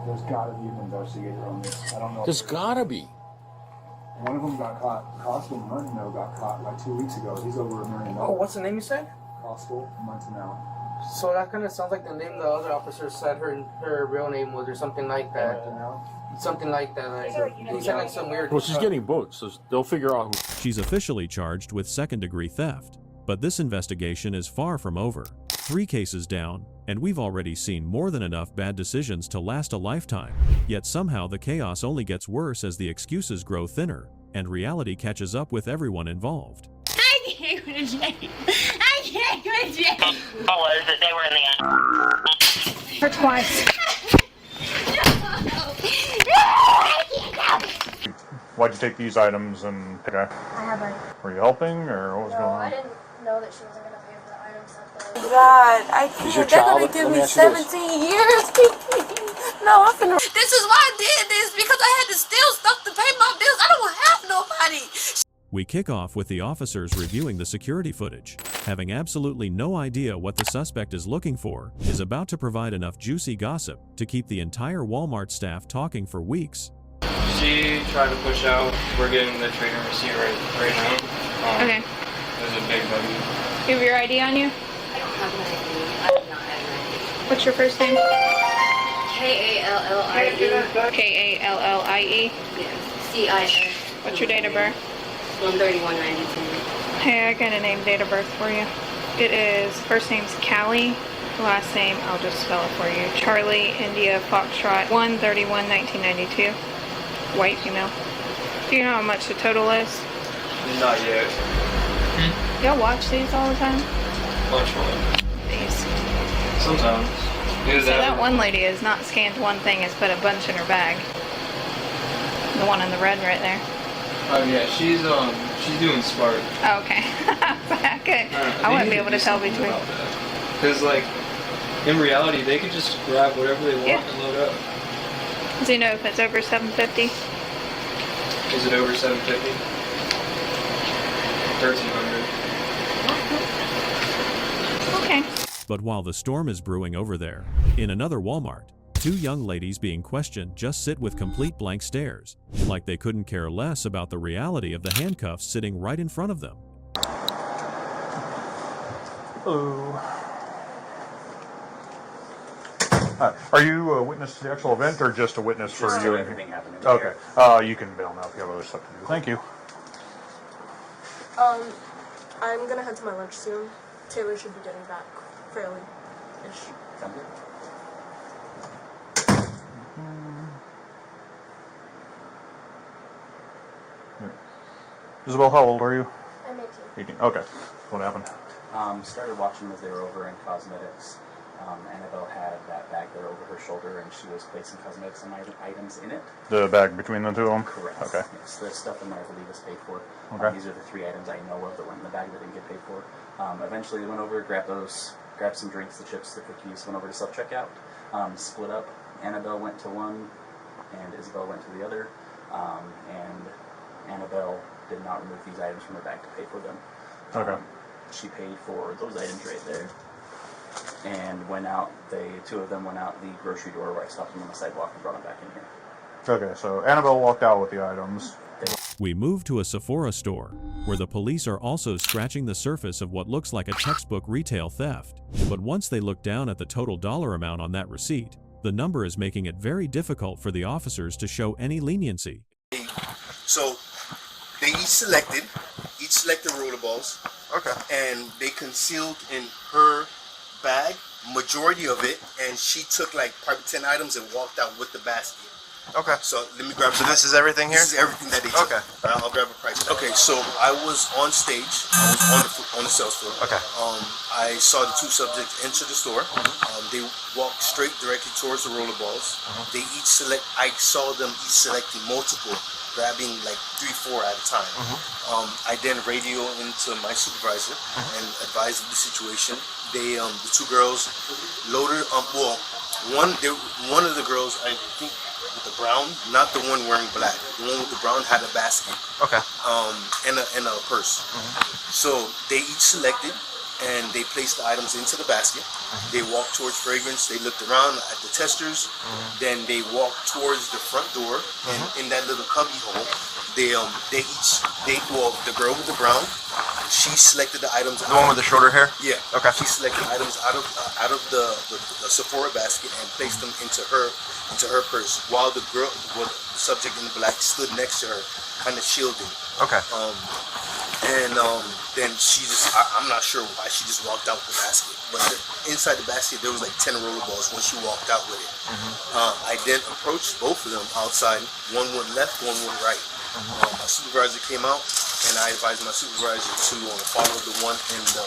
There's gotta be an investigator on this. I don't know. There's gotta be. One of them got caught. Costal Montanel got caught like 2 weeks ago. He's over $1 million. Oh, what's the name you said? Costal Montanel. So that kind of sounds like the name the other officer said her real name was, or something like that. Something like that. Like, he said like some weird. Well, she's getting booked, so they'll figure out who. She's officially charged with second-degree theft, but this investigation is far from over. 3 cases down, and we've already seen more than enough bad decisions to last a lifetime. Yet somehow the chaos only gets worse as the excuses grow thinner, and reality catches up with everyone involved. I can't go to jail. I can't go to jail. What was it? They were in the... Or twice. Why'd you take these items and okay? I have a... Were you helping or what was going on? I didn't know that she wasn't going to pay for the items at the... God, I Is your can't. They're child- going to give let me me ask you this. 17 years. No, I'm finna... This is why I did this, because I had to steal stuff to pay my bills. I don't have nobody. We kick off with the officers reviewing the security footage. Having absolutely no idea what the suspect is looking for, is about to provide enough juicy gossip to keep the entire Walmart staff talking for weeks. She tried to push out. We're getting the trade and receipt right now. Okay. There's a big buggy. You have your ID on you? I don't have my ID. I do not have my ID. What's your first name? Kallie. Kallie? Yes. CIS. What's your date of birth? 13192. Hey, I got a name, date of birth for you. It is, first name's Callie, last name, I'll just spell it for you. Charlie, India, Foxtrot, 1/31/1992. White female. Do you know how much the total is? Not yet. Y'all watch these all the time? Watch one. These. Sometimes. So that one lady has not scanned one thing, has put a bunch in her bag. The one in the red right there. Oh yeah, she's doing smart. Oh, okay. Okay. I wouldn't be able to tell between. Because like, in reality, they could just grab whatever they want Yeah. and load up. Do you know if it's over 750? Is it over 750? 1300. Okay. But while the storm is brewing over there, in another Walmart, 2 young ladies being questioned just sit with complete blank stares, like they couldn't care less about the reality of the handcuffs sitting right in front of them. Hello. Are you a witness to the actual event or just a witness for Just you? to everything happening Okay. You can bail now if you have other stuff to do. Thank you. I'm gonna head to my lunch soon. Taylor should be getting back fairly-ish. Sound good? Isabel, how old are you? I'm 18. 18. Okay. What happened? Started watching as they were over in cosmetics. Annabelle had that bag there over her shoulder, and she was placing cosmetics and items in it. The bag between the two of them? Correct. Okay. Yes, the stuff in there I believe is paid for. Okay. These are the 3 items I know of that went in the bag that didn't get paid for. Eventually they went over, grabbed some drinks, the chips, the cookies, went over to self-checkout, split up. Annabelle went to one, and Isabel went to the other, and Annabelle did not remove these items from her bag to pay for them. Okay. She paid for those items right there, and went out. 2 of them went out the grocery door where I stopped them on the sidewalk and brought them back in here. Okay, so Annabelle walked out with the items. We move to a Sephora store, where the police are also scratching the surface of what looks like a textbook retail theft. But once they look down at the total dollar amount on that receipt, the number is making it very difficult for the officers to show any leniency. So they each selected rollerballs. Okay. And they concealed in her bag majority of it, and she took like probably 10 items and walked out with the basket. Okay. So let me grab. So this is everything here? This is everything that they took. Okay. I'll grab a price. Okay. So I was on stage. I was on the sales floor. Okay. I saw the 2 subjects enter the store. They walked straight directly towards the rollerballs. They each I saw them each selecting multiple, grabbing like 3-4 at a time. I then radio into my supervisor and advised of the situation. They, the 2 girls loaded. One of the girls, I think, with the brown, not the one wearing black. The one with the brown had a basket. Okay. And a purse. So they each selected, and they placed the items into the basket. They walked towards fragrance. They looked around at the testers. Then they walked towards the front door, and in that little cubby hole, the girl with the brown, she selected the items. The one with the shorter hair? Yeah. Okay. She selected items out of the Sephora basket and placed them into her purse, while the subject in the black stood next to her, kind of shielding. Okay. Then she just, I'm not sure why she just walked out with the basket, but inside the basket there was like 10 rollerballs when she walked out with it. I then approached both of them outside. One went left, one went right. My supervisor came out, and I advised my supervisor to follow the one in the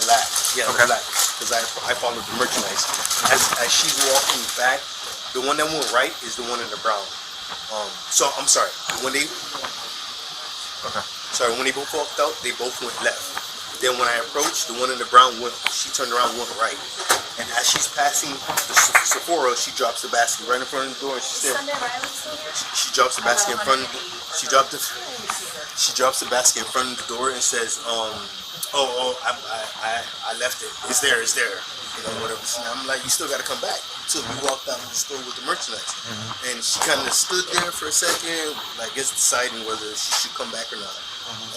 black. Yeah, the black, because I followed the merchandise. As she's walking back, the one that went right is the one in the brown. So I'm sorry, when they both walked out, they both went left. Then when I approached, the one in the brown she turned around and went right. And as she's passing the Sephora, she drops the basket right in front of the door, and she said, she drops the basket in front of the, she drops the basket in front of the door and says, I left it. It's there. You know, whatever. So I'm like, you still got to come back. So we walked out of the store with the merchandise. And she kind of stood there for a second, I guess deciding whether she should come back or not.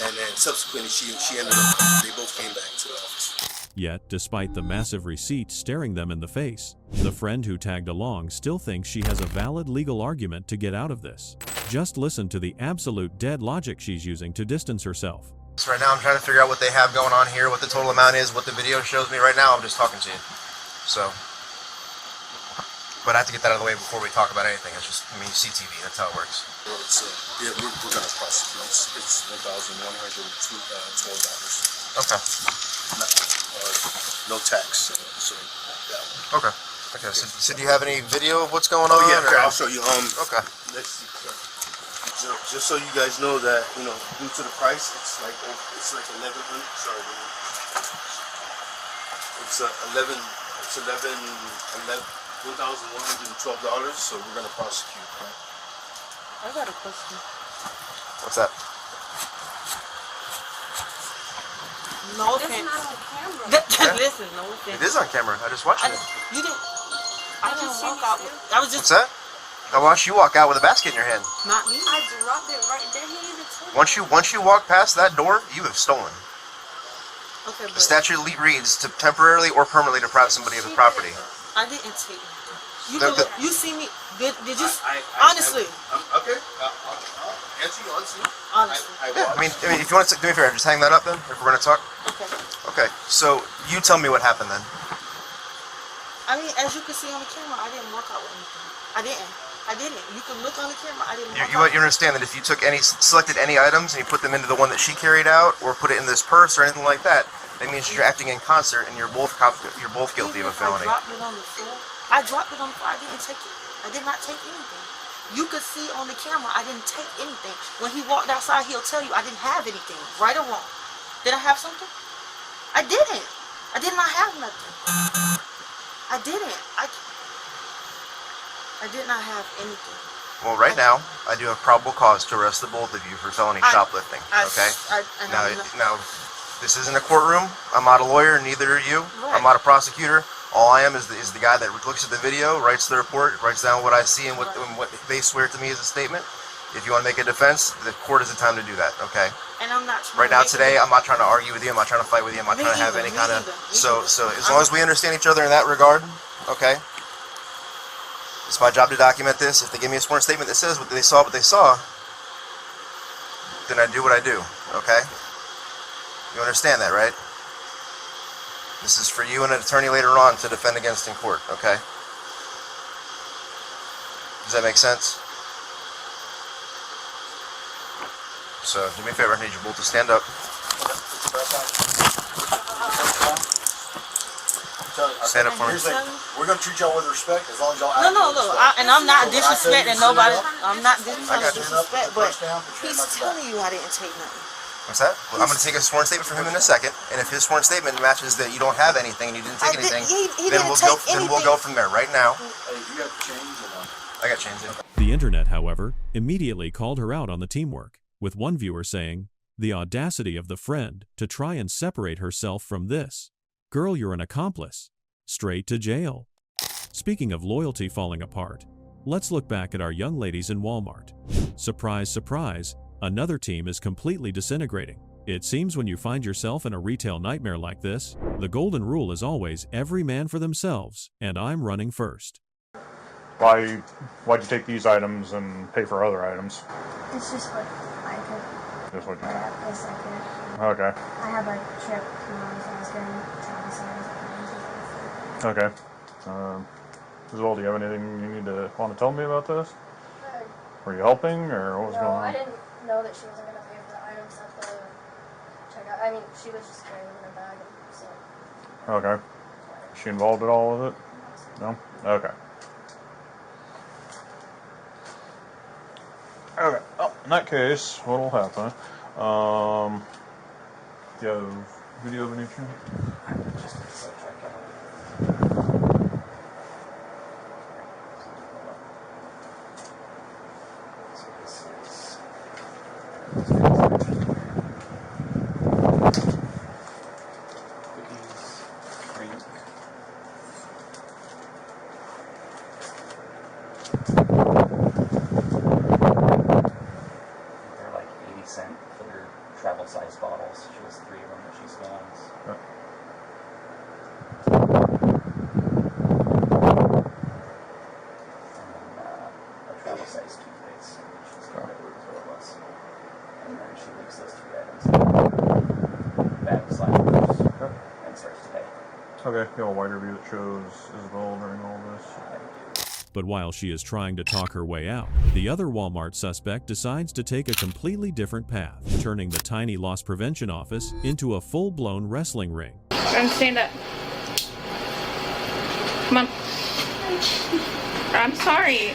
And then subsequently, she ended up, they both came back to the office. Yet, despite the massive receipt staring them in the face, the friend who tagged along still thinks she has a valid legal argument to get out of this. Just listen to the absolute dead logic she's using to distance herself. So right now I'm trying to figure out what they have going on here, what the total amount is, what the video shows me. Right now I'm just talking to you. So, but I have to get that out of the way before we talk about anything. It's just, CCTV, that's how it works. Well, we're going to prosecute. It's $1,112. Okay. No tax. So that one. Okay. So do you have any video of what's going on? Oh yeah, here, I'll show you. Okay. Let's see. Just so you guys know that, due to the price, it's like $1,100. Sorry, it's $1,112. So we're gonna prosecute. Right? I got a question. What's that? No, It's okay. not on camera. Listen, no offense. It is on camera. I just watched it. You didn't. I just walk out. I was just. What's that? I watched you walk out with a basket in your hand. Not me. I dropped it right there. He even told me. Once you walk past that door, you have stolen. Okay, but The statute reads to temporarily or permanently deprive somebody of the property. I didn't take it. You you see me? Did you? Honestly. Okay. I'll answer you honestly. Honestly. Yeah, I mean, if you want to do me a favor, just hang that up then, if we're going to talk. Okay. Okay, so you tell me what happened then. I mean, as you can see on the camera, I didn't walk out with anything. I didn't. You can look on the camera. I didn't. You understand that if you selected any items and you put them into the one that she carried out, or put it in this purse or anything like that, that means you're acting in concert and you're both guilty of a felony. I dropped it on the floor. I didn't take it. I did not take anything. You could see on the camera I didn't take anything. When he walked outside, he'll tell you I didn't have anything. Right or wrong? Did I have something? I didn't. I did not have nothing. I didn't. I did not have anything. Well, right now, I do have probable cause to arrest the both of you for felony shoplifting. Okay? Now, this isn't a courtroom. I'm not a lawyer, neither are you. Right. I'm not a prosecutor. All I am is the guy that looks at the video, writes the report, writes down what I see and what they swear to me as a statement. If you want to make a defense, the court is the time to do that, okay? And I'm not trying right now, today, I'm not trying to argue with you. I'm not trying to fight with you. I'm not trying to have any kind of... So as long as we understand each other in that regard, okay? It's my job to document this. If they give me a sworn statement that says what they saw, then I do what I do, okay? You understand that, right? This is for you and an attorney later on to defend against in court, okay? Does that make sense? So, do me a favor, I need you both to stand up. Stand up for me. We're going to treat y'all with respect as long as y'all act No, and I'm not disrespecting nobody. I'm not I got you. disrespecting, but he's telling you I didn't take nothing. What's that? Well, I'm going to take a sworn statement from him in a second, and if his sworn statement matches that you don't have anything and you didn't take anything, then we'll go from there. Right now, Hey, you got change or not? I got change. The internet, however, immediately called her out on the teamwork, with one viewer saying, The audacity of the friend to try and separate herself from this. Girl, you're an accomplice. Straight to jail. Speaking of loyalty falling apart, let's look back at our young ladies in Walmart. Surprise, surprise, another team is completely disintegrating. It seems when you find yourself in a retail nightmare like this, the golden rule is always every man for themselves, and I'm running first. Why'd you take these items and pay for other items? It's just what I could. Just what you Yeah, place I could. Okay. I had like a trip tomorrow, so I was going to travel size. Okay. As well, do you have anything you want to tell me about this? Were you helping, or what was going on? I didn't know that she wasn't going to pay for the items at the checkout. I mean, she was just carrying them in her bag, so. Okay. Is she involved at all with it? No? Okay. Okay. Well, in that case, what'll happen? Do you have video of any chance? They're like 80 cents for their travel size bottles. She has 3 of them that she scans. And then a travel size toothpaste. She's got that as well as us. And then she leaves those 3 items in the bag of sliders and starts to pay. Okay, you have a wider view that shows Isabel during all this. But while she is trying to talk her way out, the other Walmart suspect decides to take a completely different path, turning the tiny loss prevention office into a full-blown wrestling ring. Stand up. Come on. I'm sorry.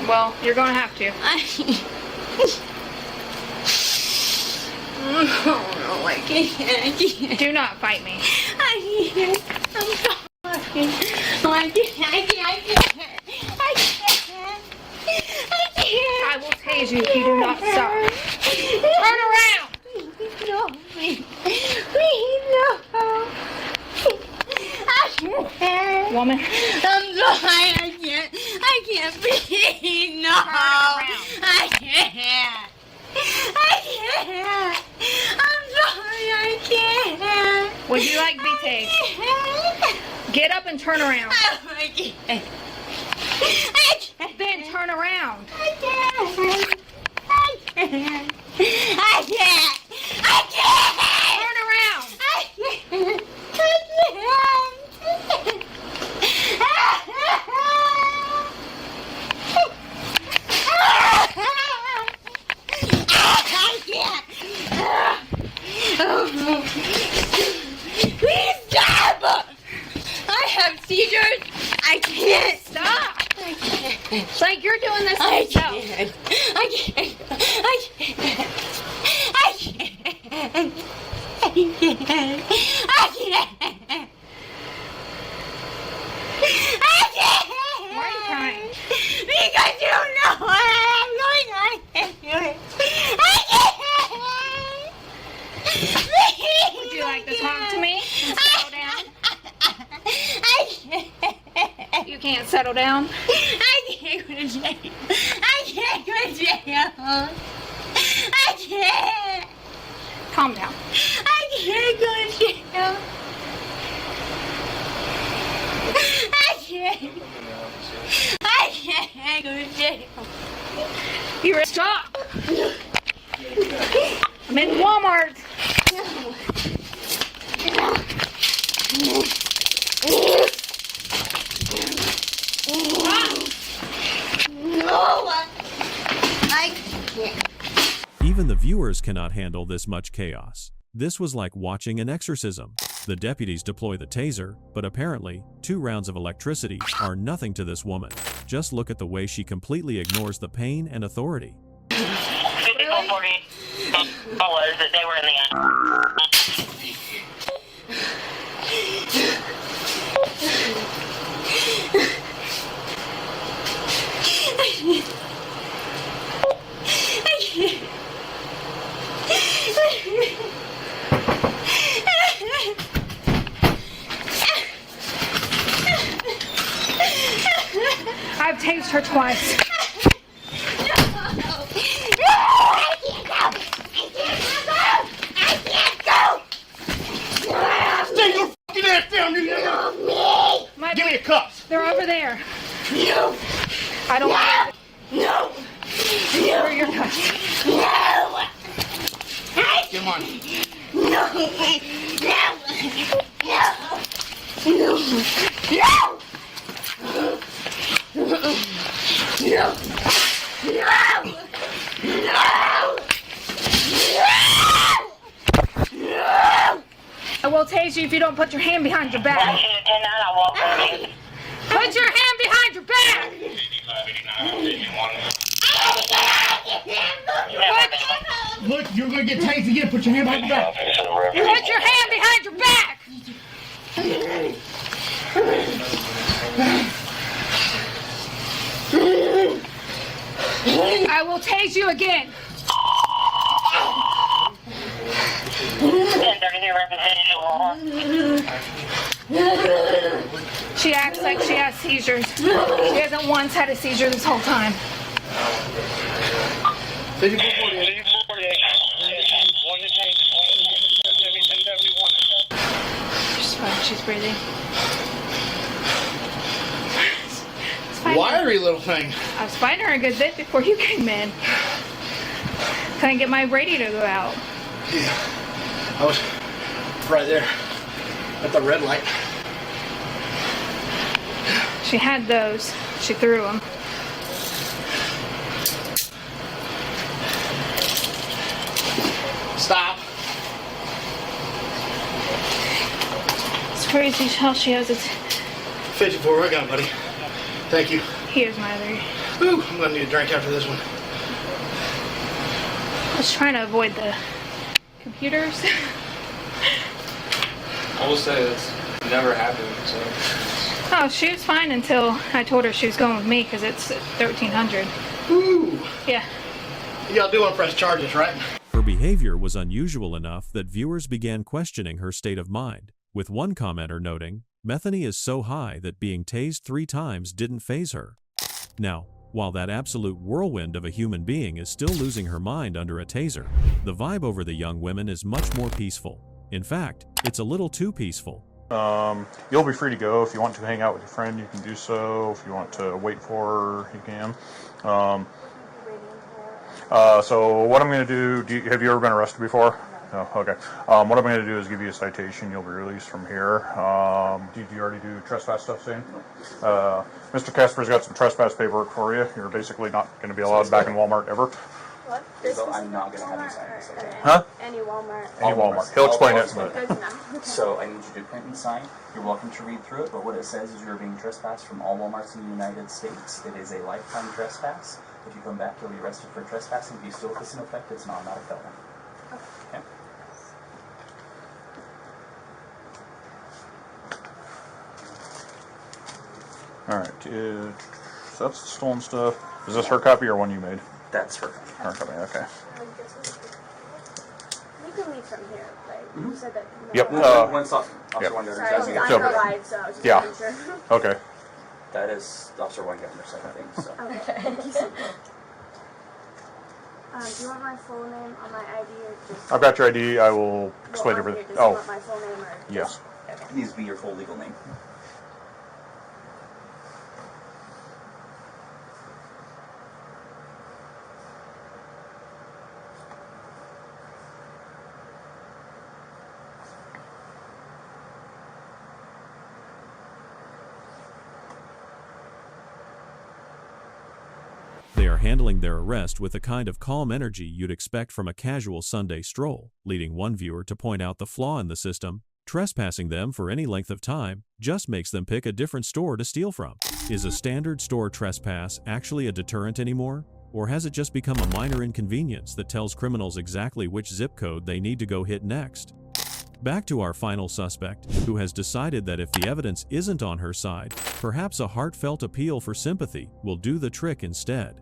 Well, you're going to have to. No, I can't. Do not fight me. I can't. I'm sorry. I can't. I will tase you if you do not stop. Turn around. No, please. Please, no. I can't. Woman. I'm sorry. I can't breathe. No. I can't. I'm sorry. I can't. Would you like to be tased? Get up and turn around. I can't. Then turn around. I can't. Turn around. Please stop! I have seizures. I can't stop. I can't. It's like you're doing this to yourself. I can't. Why are you crying? Because you don't know what I'm going on. I can't. Would you like to talk to me and settle down? You can't settle down? I can't go to jail. I can't go to jail. I can't. Calm down. I can't go to jail. I can't go to jail. You're stop. I'm in Walmart. No, I can't. Even the viewers cannot handle this much chaos. This was like watching an exorcism. The deputies deploy the taser, but apparently, 2 rounds of electricity are nothing to this woman. Just look at the way she completely ignores the pain and authority. Really? They were in the I've tased her twice. Stay your fucking ass down, you nigga! Give me your cups! They're over there. No! I don't want No! Where are your cups? No! Come on. No! No! No! No! No! I will tase you if you don't put your hand behind your back. Put your hand behind your back! Look, you're gonna get tased again. Put your hand behind your back. Put your hand behind your back! I will tase you again. She acts like she has seizures. She hasn't once had a seizure this whole time. She's fine. She's breathing. Wiry little thing. I was fighting her a good bit before you came in. Couldn't get my radio to go out. Yeah, I was right there at the red light. She had those. She threw them. Stop. It's crazy how she has it. 54, I got it, buddy. Thank you. Here's my other. Ooh, I'm gonna need a drink after this one. I was trying to avoid the computers. I will say this never happened, so. Oh, she was fine until I told her she was going with me because it's 1300. Ooh. Yeah. Y'all do want to press charges, right? Her behavior was unusual enough that viewers began questioning her state of mind, with one commenter noting, "Methany is so high that being tased 3 times didn't faze her." Now, while that absolute whirlwind of a human being is still losing her mind under a taser, the vibe over the young women is much more peaceful. In fact, it's a little too peaceful. You'll be free to go. If you want to hang out with your friend, you can do so. If you want to wait for her, you can. So what I'm going to do, have you ever been arrested before? No, okay. What I'm going to do is give you a citation. You'll be released from here. Did you already do trespass stuff, Sam? Mr. Casper's got some trespass paperwork for you. You're basically not going to be allowed back in Walmart ever. What? So I'm not going to have you sign this, okay? Huh? Any Walmart. Any Walmart. He'll explain it. So I need you to print and sign. You're welcome to read through it, but what it says is you're being trespassed from all Walmarts in the United States. It is a lifetime trespass. If you come back, you'll be arrested for trespassing. If you still this in effect, it's not a felony. Okay. All right. So that's the stolen stuff. Is this her copy or one you made? That's her copy. Her copy, okay. We can leave from here. Like, you said that. Yep. One stop. Officer One Sorry, I was on the ride, so I was just yeah. making sure. Okay. That is Officer One Governor side of things. So. Okay, thank you so much. Do you want my full name on my ID or just... I've got your ID. I will explain everything. Do you want my full name or... Yes. Okay. It needs to be your full legal name. They are handling their arrest with the kind of calm energy you'd expect from a casual Sunday stroll, leading one viewer to point out the flaw in the system. Trespassing them for any length of time just makes them pick a different store to steal from. Is a standard store trespass actually a deterrent anymore? Or has it just become a minor inconvenience that tells criminals exactly which zip code they need to go hit next? Back to our final suspect, who has decided that if the evidence isn't on her side, perhaps a heartfelt appeal for sympathy will do the trick instead.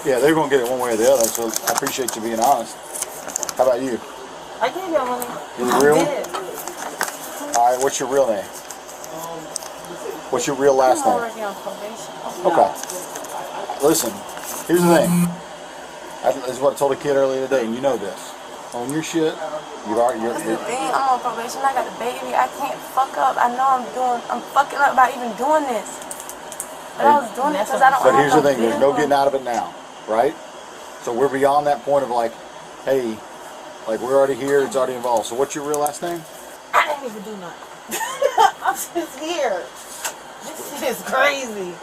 Yeah, they're going to get it one way or the other, so I appreciate you being honest. How about you? I gave y'all money. You're real? I did. All right, what's your real name? What's your real last I'm name? already on probation. Okay. Listen, here's the thing. This is what I told a kid earlier today, and you know this. On your shit, That's the thing. I'm on probation. I got a baby. I can't fuck up. I know I'm fucking up by even doing this. But I was doing it because I don't. But here's the thing. There's no getting out of it now, right? So we're beyond that point of like, hey, like we're already here. It's already involved. So what's your real last name? I didn't even do nothing. I'm just here. This shit is crazy.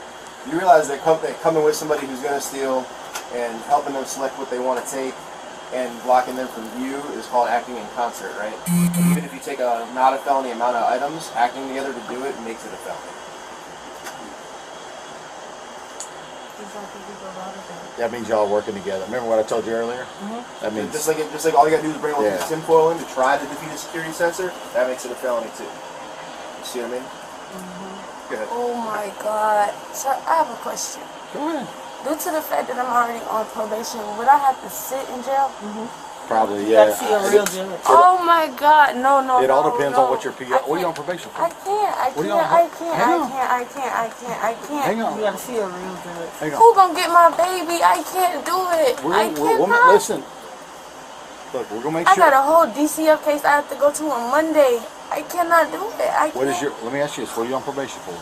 You realize that coming with somebody who's going to steal and helping them select what they want to take and blocking them from view is called acting in concert, right? And even if you take not a felony amount of items, acting together to do it makes it a felony. That means y'all working together. Remember what I told you earlier? That means just like all you got to do is bring a little tinfoil in to try to defeat a security sensor. That makes it a felony too. You see what I mean? Go ahead. Oh my God. Sir, I have a question. Go ahead. Due to the fact that I'm already on probation, would I have to sit in jail? Probably, You yeah. gotta see a real judge. Oh my God, no. It all depends on what your PO. What are you on probation for? I can't. Hang on. You gotta see a real judge. Hang on. Who gonna get my baby? I can't do it. Listen. Look, we're gonna make sure. I got a whole DCF case I have to go to on Monday. I cannot do it. What is your? Let me ask you this: what are you on probation for?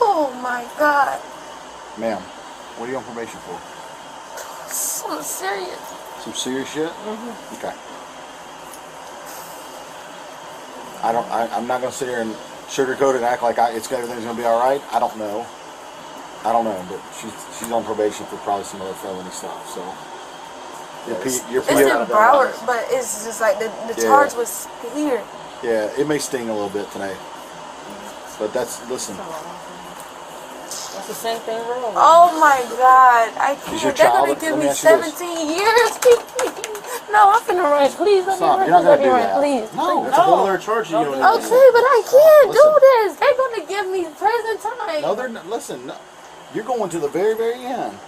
Oh my God. Ma'am, what are you on probation for? Some serious. Some serious shit? Okay. I'm not gonna sit here and sugarcoat it and act like everything's gonna be all right. I don't know, but she's on probation for probably some other felony stuff. So your It's in Broward, but it's just like the charge was here. Yeah, it may sting a little bit today, but listen. That's the same thing wrong. Oh my God, I can't. They're gonna give me 17 years. No, I'm finna run. Please let me run. You're not gonna do that. Please. No, please. it's a whole other charge you don't need to do. Okay, but I can't do this. They're gonna give me prison time. No, they're not. Listen, no. You're going to the very, very end.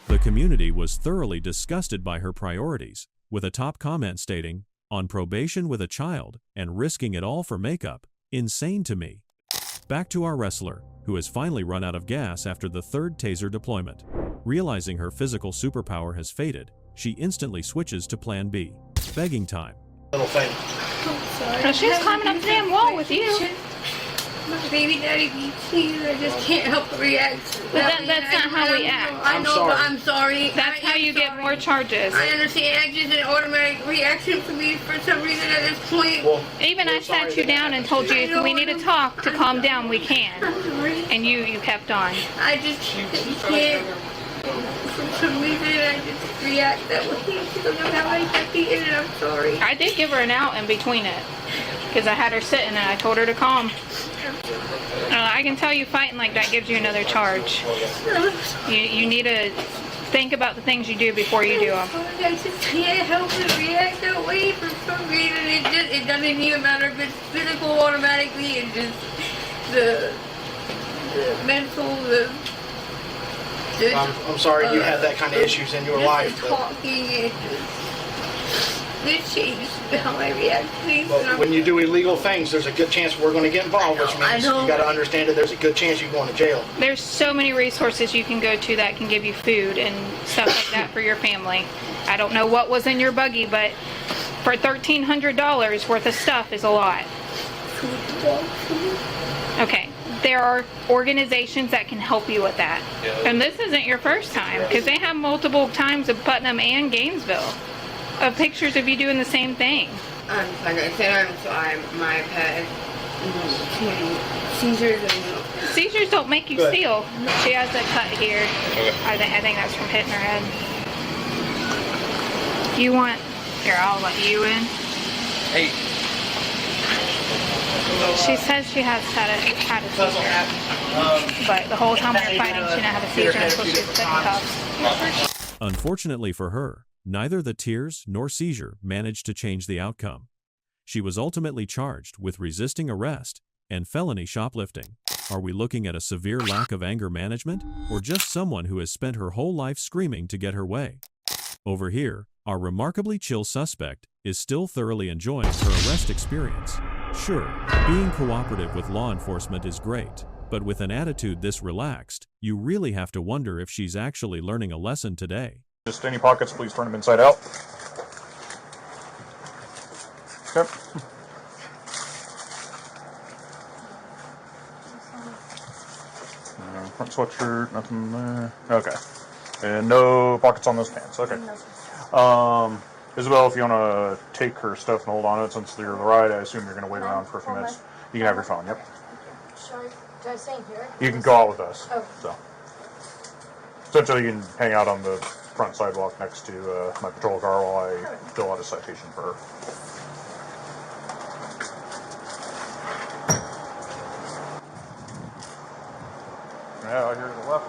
The community was thoroughly disgusted by her priorities, with a top comment stating, "On probation with a child and risking it all for makeup, insane to me." Back to our wrestler, who has finally run out of gas after the third taser deployment. Realizing her physical superpower has faded, she instantly switches to plan B, begging time. Little thing. No, she's climbing up the damn wall with you. My baby daddy beats me. I just can't help but react. But that's not how we act. I know, but I'm sorry. That's how you get more charges. I understand. It's just an automatic reaction for me for some reason at this point. Even I sat you down and told you if we need to talk to calm down, we can. And you kept on. I just can't. For some reason, I just react that way. I don't know how I got the in it. I'm sorry. I did give her an out in between it. Because I had her sitting and I told her to calm. I can tell you fighting like that gives you another charge. You need to think about the things you do before you do them. I just can't help but react that way for some reason. It doesn't even matter if it's physical automatically. It's just the mental, I'm sorry you had that kind of issues in your life. Talking and this changed how I react to things. But when you do illegal things, there's a good chance we're going to get involved, which means you got to understand that there's a good chance you're going to jail. There's so many resources you can go to that can give you food and stuff like that for your family. I don't know what was in your buggy, but for $1,300 worth of stuff is a lot. Okay. There are organizations that can help you with that. And this isn't your first time, because they have multiple times of Putnam and Gainesville of pictures of you doing the same thing. Like I said, my pet seizures and seizures don't make you steal. She has a cut here. Okay. I think that's from hitting her head. You want? Here, I'll let you in. Hey. She says she has had a seizure, but the whole time we were fighting, she didn't have a seizure until she was put in cuffs. Unfortunately for her, neither the tears nor seizure managed to change the outcome. She was ultimately charged with resisting arrest and felony shoplifting. Are we looking at a severe lack of anger management, or just someone who has spent her whole life screaming to get her way? Over here, our remarkably chill suspect is still thoroughly enjoying her arrest experience. Sure, being cooperative with law enforcement is great, but with an attitude this relaxed, you really have to wonder if she's actually learning a lesson today. Just any pockets, please turn them inside out. Okay. Front sweatshirt, nothing there. Okay. And no pockets on those pants. Okay. Isabel, if you want to take her stuff and hold on to it since you're the ride, I assume you're going to wait around for a few minutes. You can have your phone, yep. Should I stay here? You can go out with us. Oh. So. Essentially, you can hang out on the front sidewalk next to my patrol car while I fill out a citation for her. Yeah, out here to the left.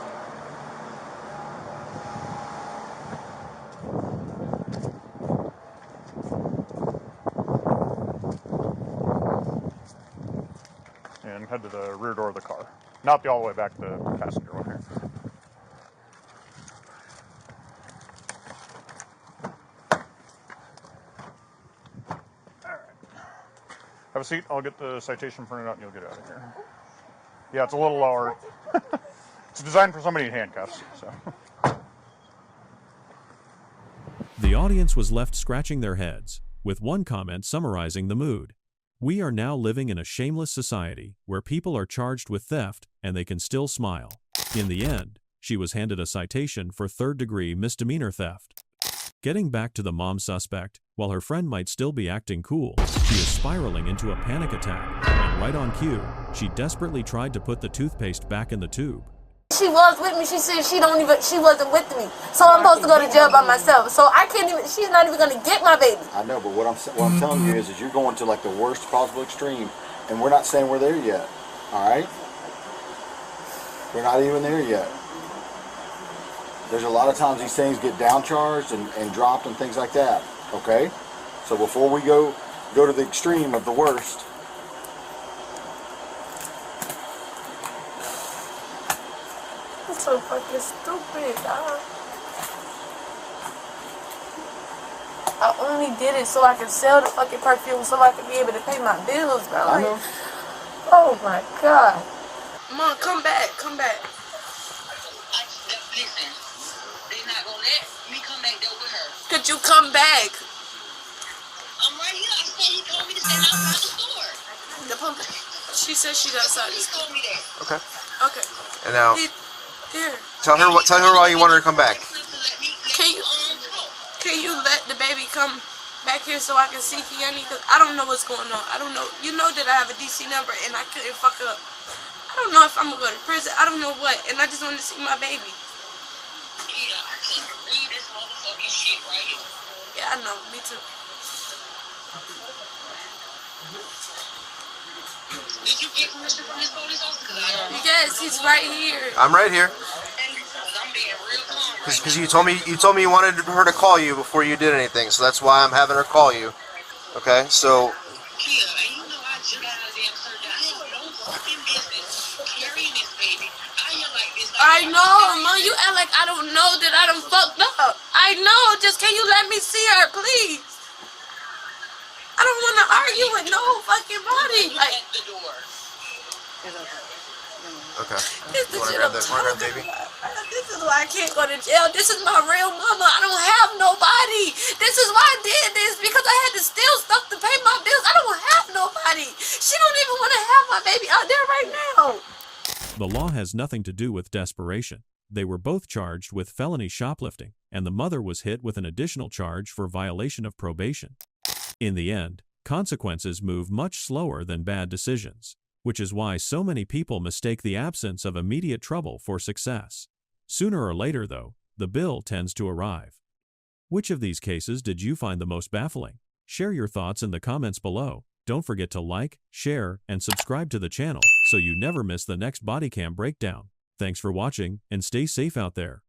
And head to the rear door of the car. Not the all the way back to the passenger one here. Alright. Have a seat. I'll get the citation printed out and you'll get out of here. Yeah, it's a little lower. It's designed for somebody in handcuffs, so. The audience was left scratching their heads, with one comment summarizing the mood. We are now living in a shameless society where people are charged with theft and they can still smile. In the end, she was handed a citation for third-degree misdemeanor theft. Getting back to the mom suspect, while her friend might still be acting cool, she is spiraling into a panic attack, and right on cue, she desperately tried to put the toothpaste back in the tube. She was with me. She said she wasn't with me. So I'm supposed to go to jail by myself. So I can't even, she's not even going to get my baby. I know, but what I'm telling you is you're going to like the worst possible extreme, and we're not saying we're there yet. All right? We're not even there yet. There's a lot of times these things get downcharged and dropped and things like that. Okay? So before we go to the extreme of the worst, That's so fucking stupid, dog. I only did it so I could sell the fucking perfume so I could be able to pay my bills, bro. I know. Oh my God. Mom, come back, come back. Listen, they not gonna let me come back there with her. Could you come back? I'm right here. I said he told me to stand outside the store. The pump. She said she's outside. He told me that. Okay. Okay. And now, Here. tell her why you want her to come back. Can you let the baby come back here so I can see Kiani? Because I don't know what's going on. I don't know. You know that I have a DC number and I couldn't fuck up. I don't know if I'm going to go to prison. I don't know what. And I just want to see my baby. Yeah, I can't read this motherfucking shit right here. Yeah, I know. Me too. Did you get permission from this police officer? Yes, he's right here. I'm right here. Because you told me you wanted her to call you before you did anything, so that's why I'm having her call you. Okay, so. I know, Mom. You act like I don't know that I done fucked up. I know. Just can you let me see her, please? I don't want to argue with no fucking body. Like. Okay. This is You want to grab that baby? This is why I can't go to jail. This is my real mama. I don't have nobody. This is why I did this, because I had to steal stuff to pay my bills. I don't have nobody. She don't even want to have my baby out there right now. The law has nothing to do with desperation. They were both charged with felony shoplifting, and the mother was hit with an additional charge for violation of probation. In the end, consequences move much slower than bad decisions, which is why so many people mistake the absence of immediate trouble for success. Sooner or later, though, the bill tends to arrive. Which of these cases did you find the most baffling? Share your thoughts in the comments below. Don't forget to like, share, and subscribe to the channel so you never miss the next bodycam breakdown. Thanks for watching, and stay safe out there.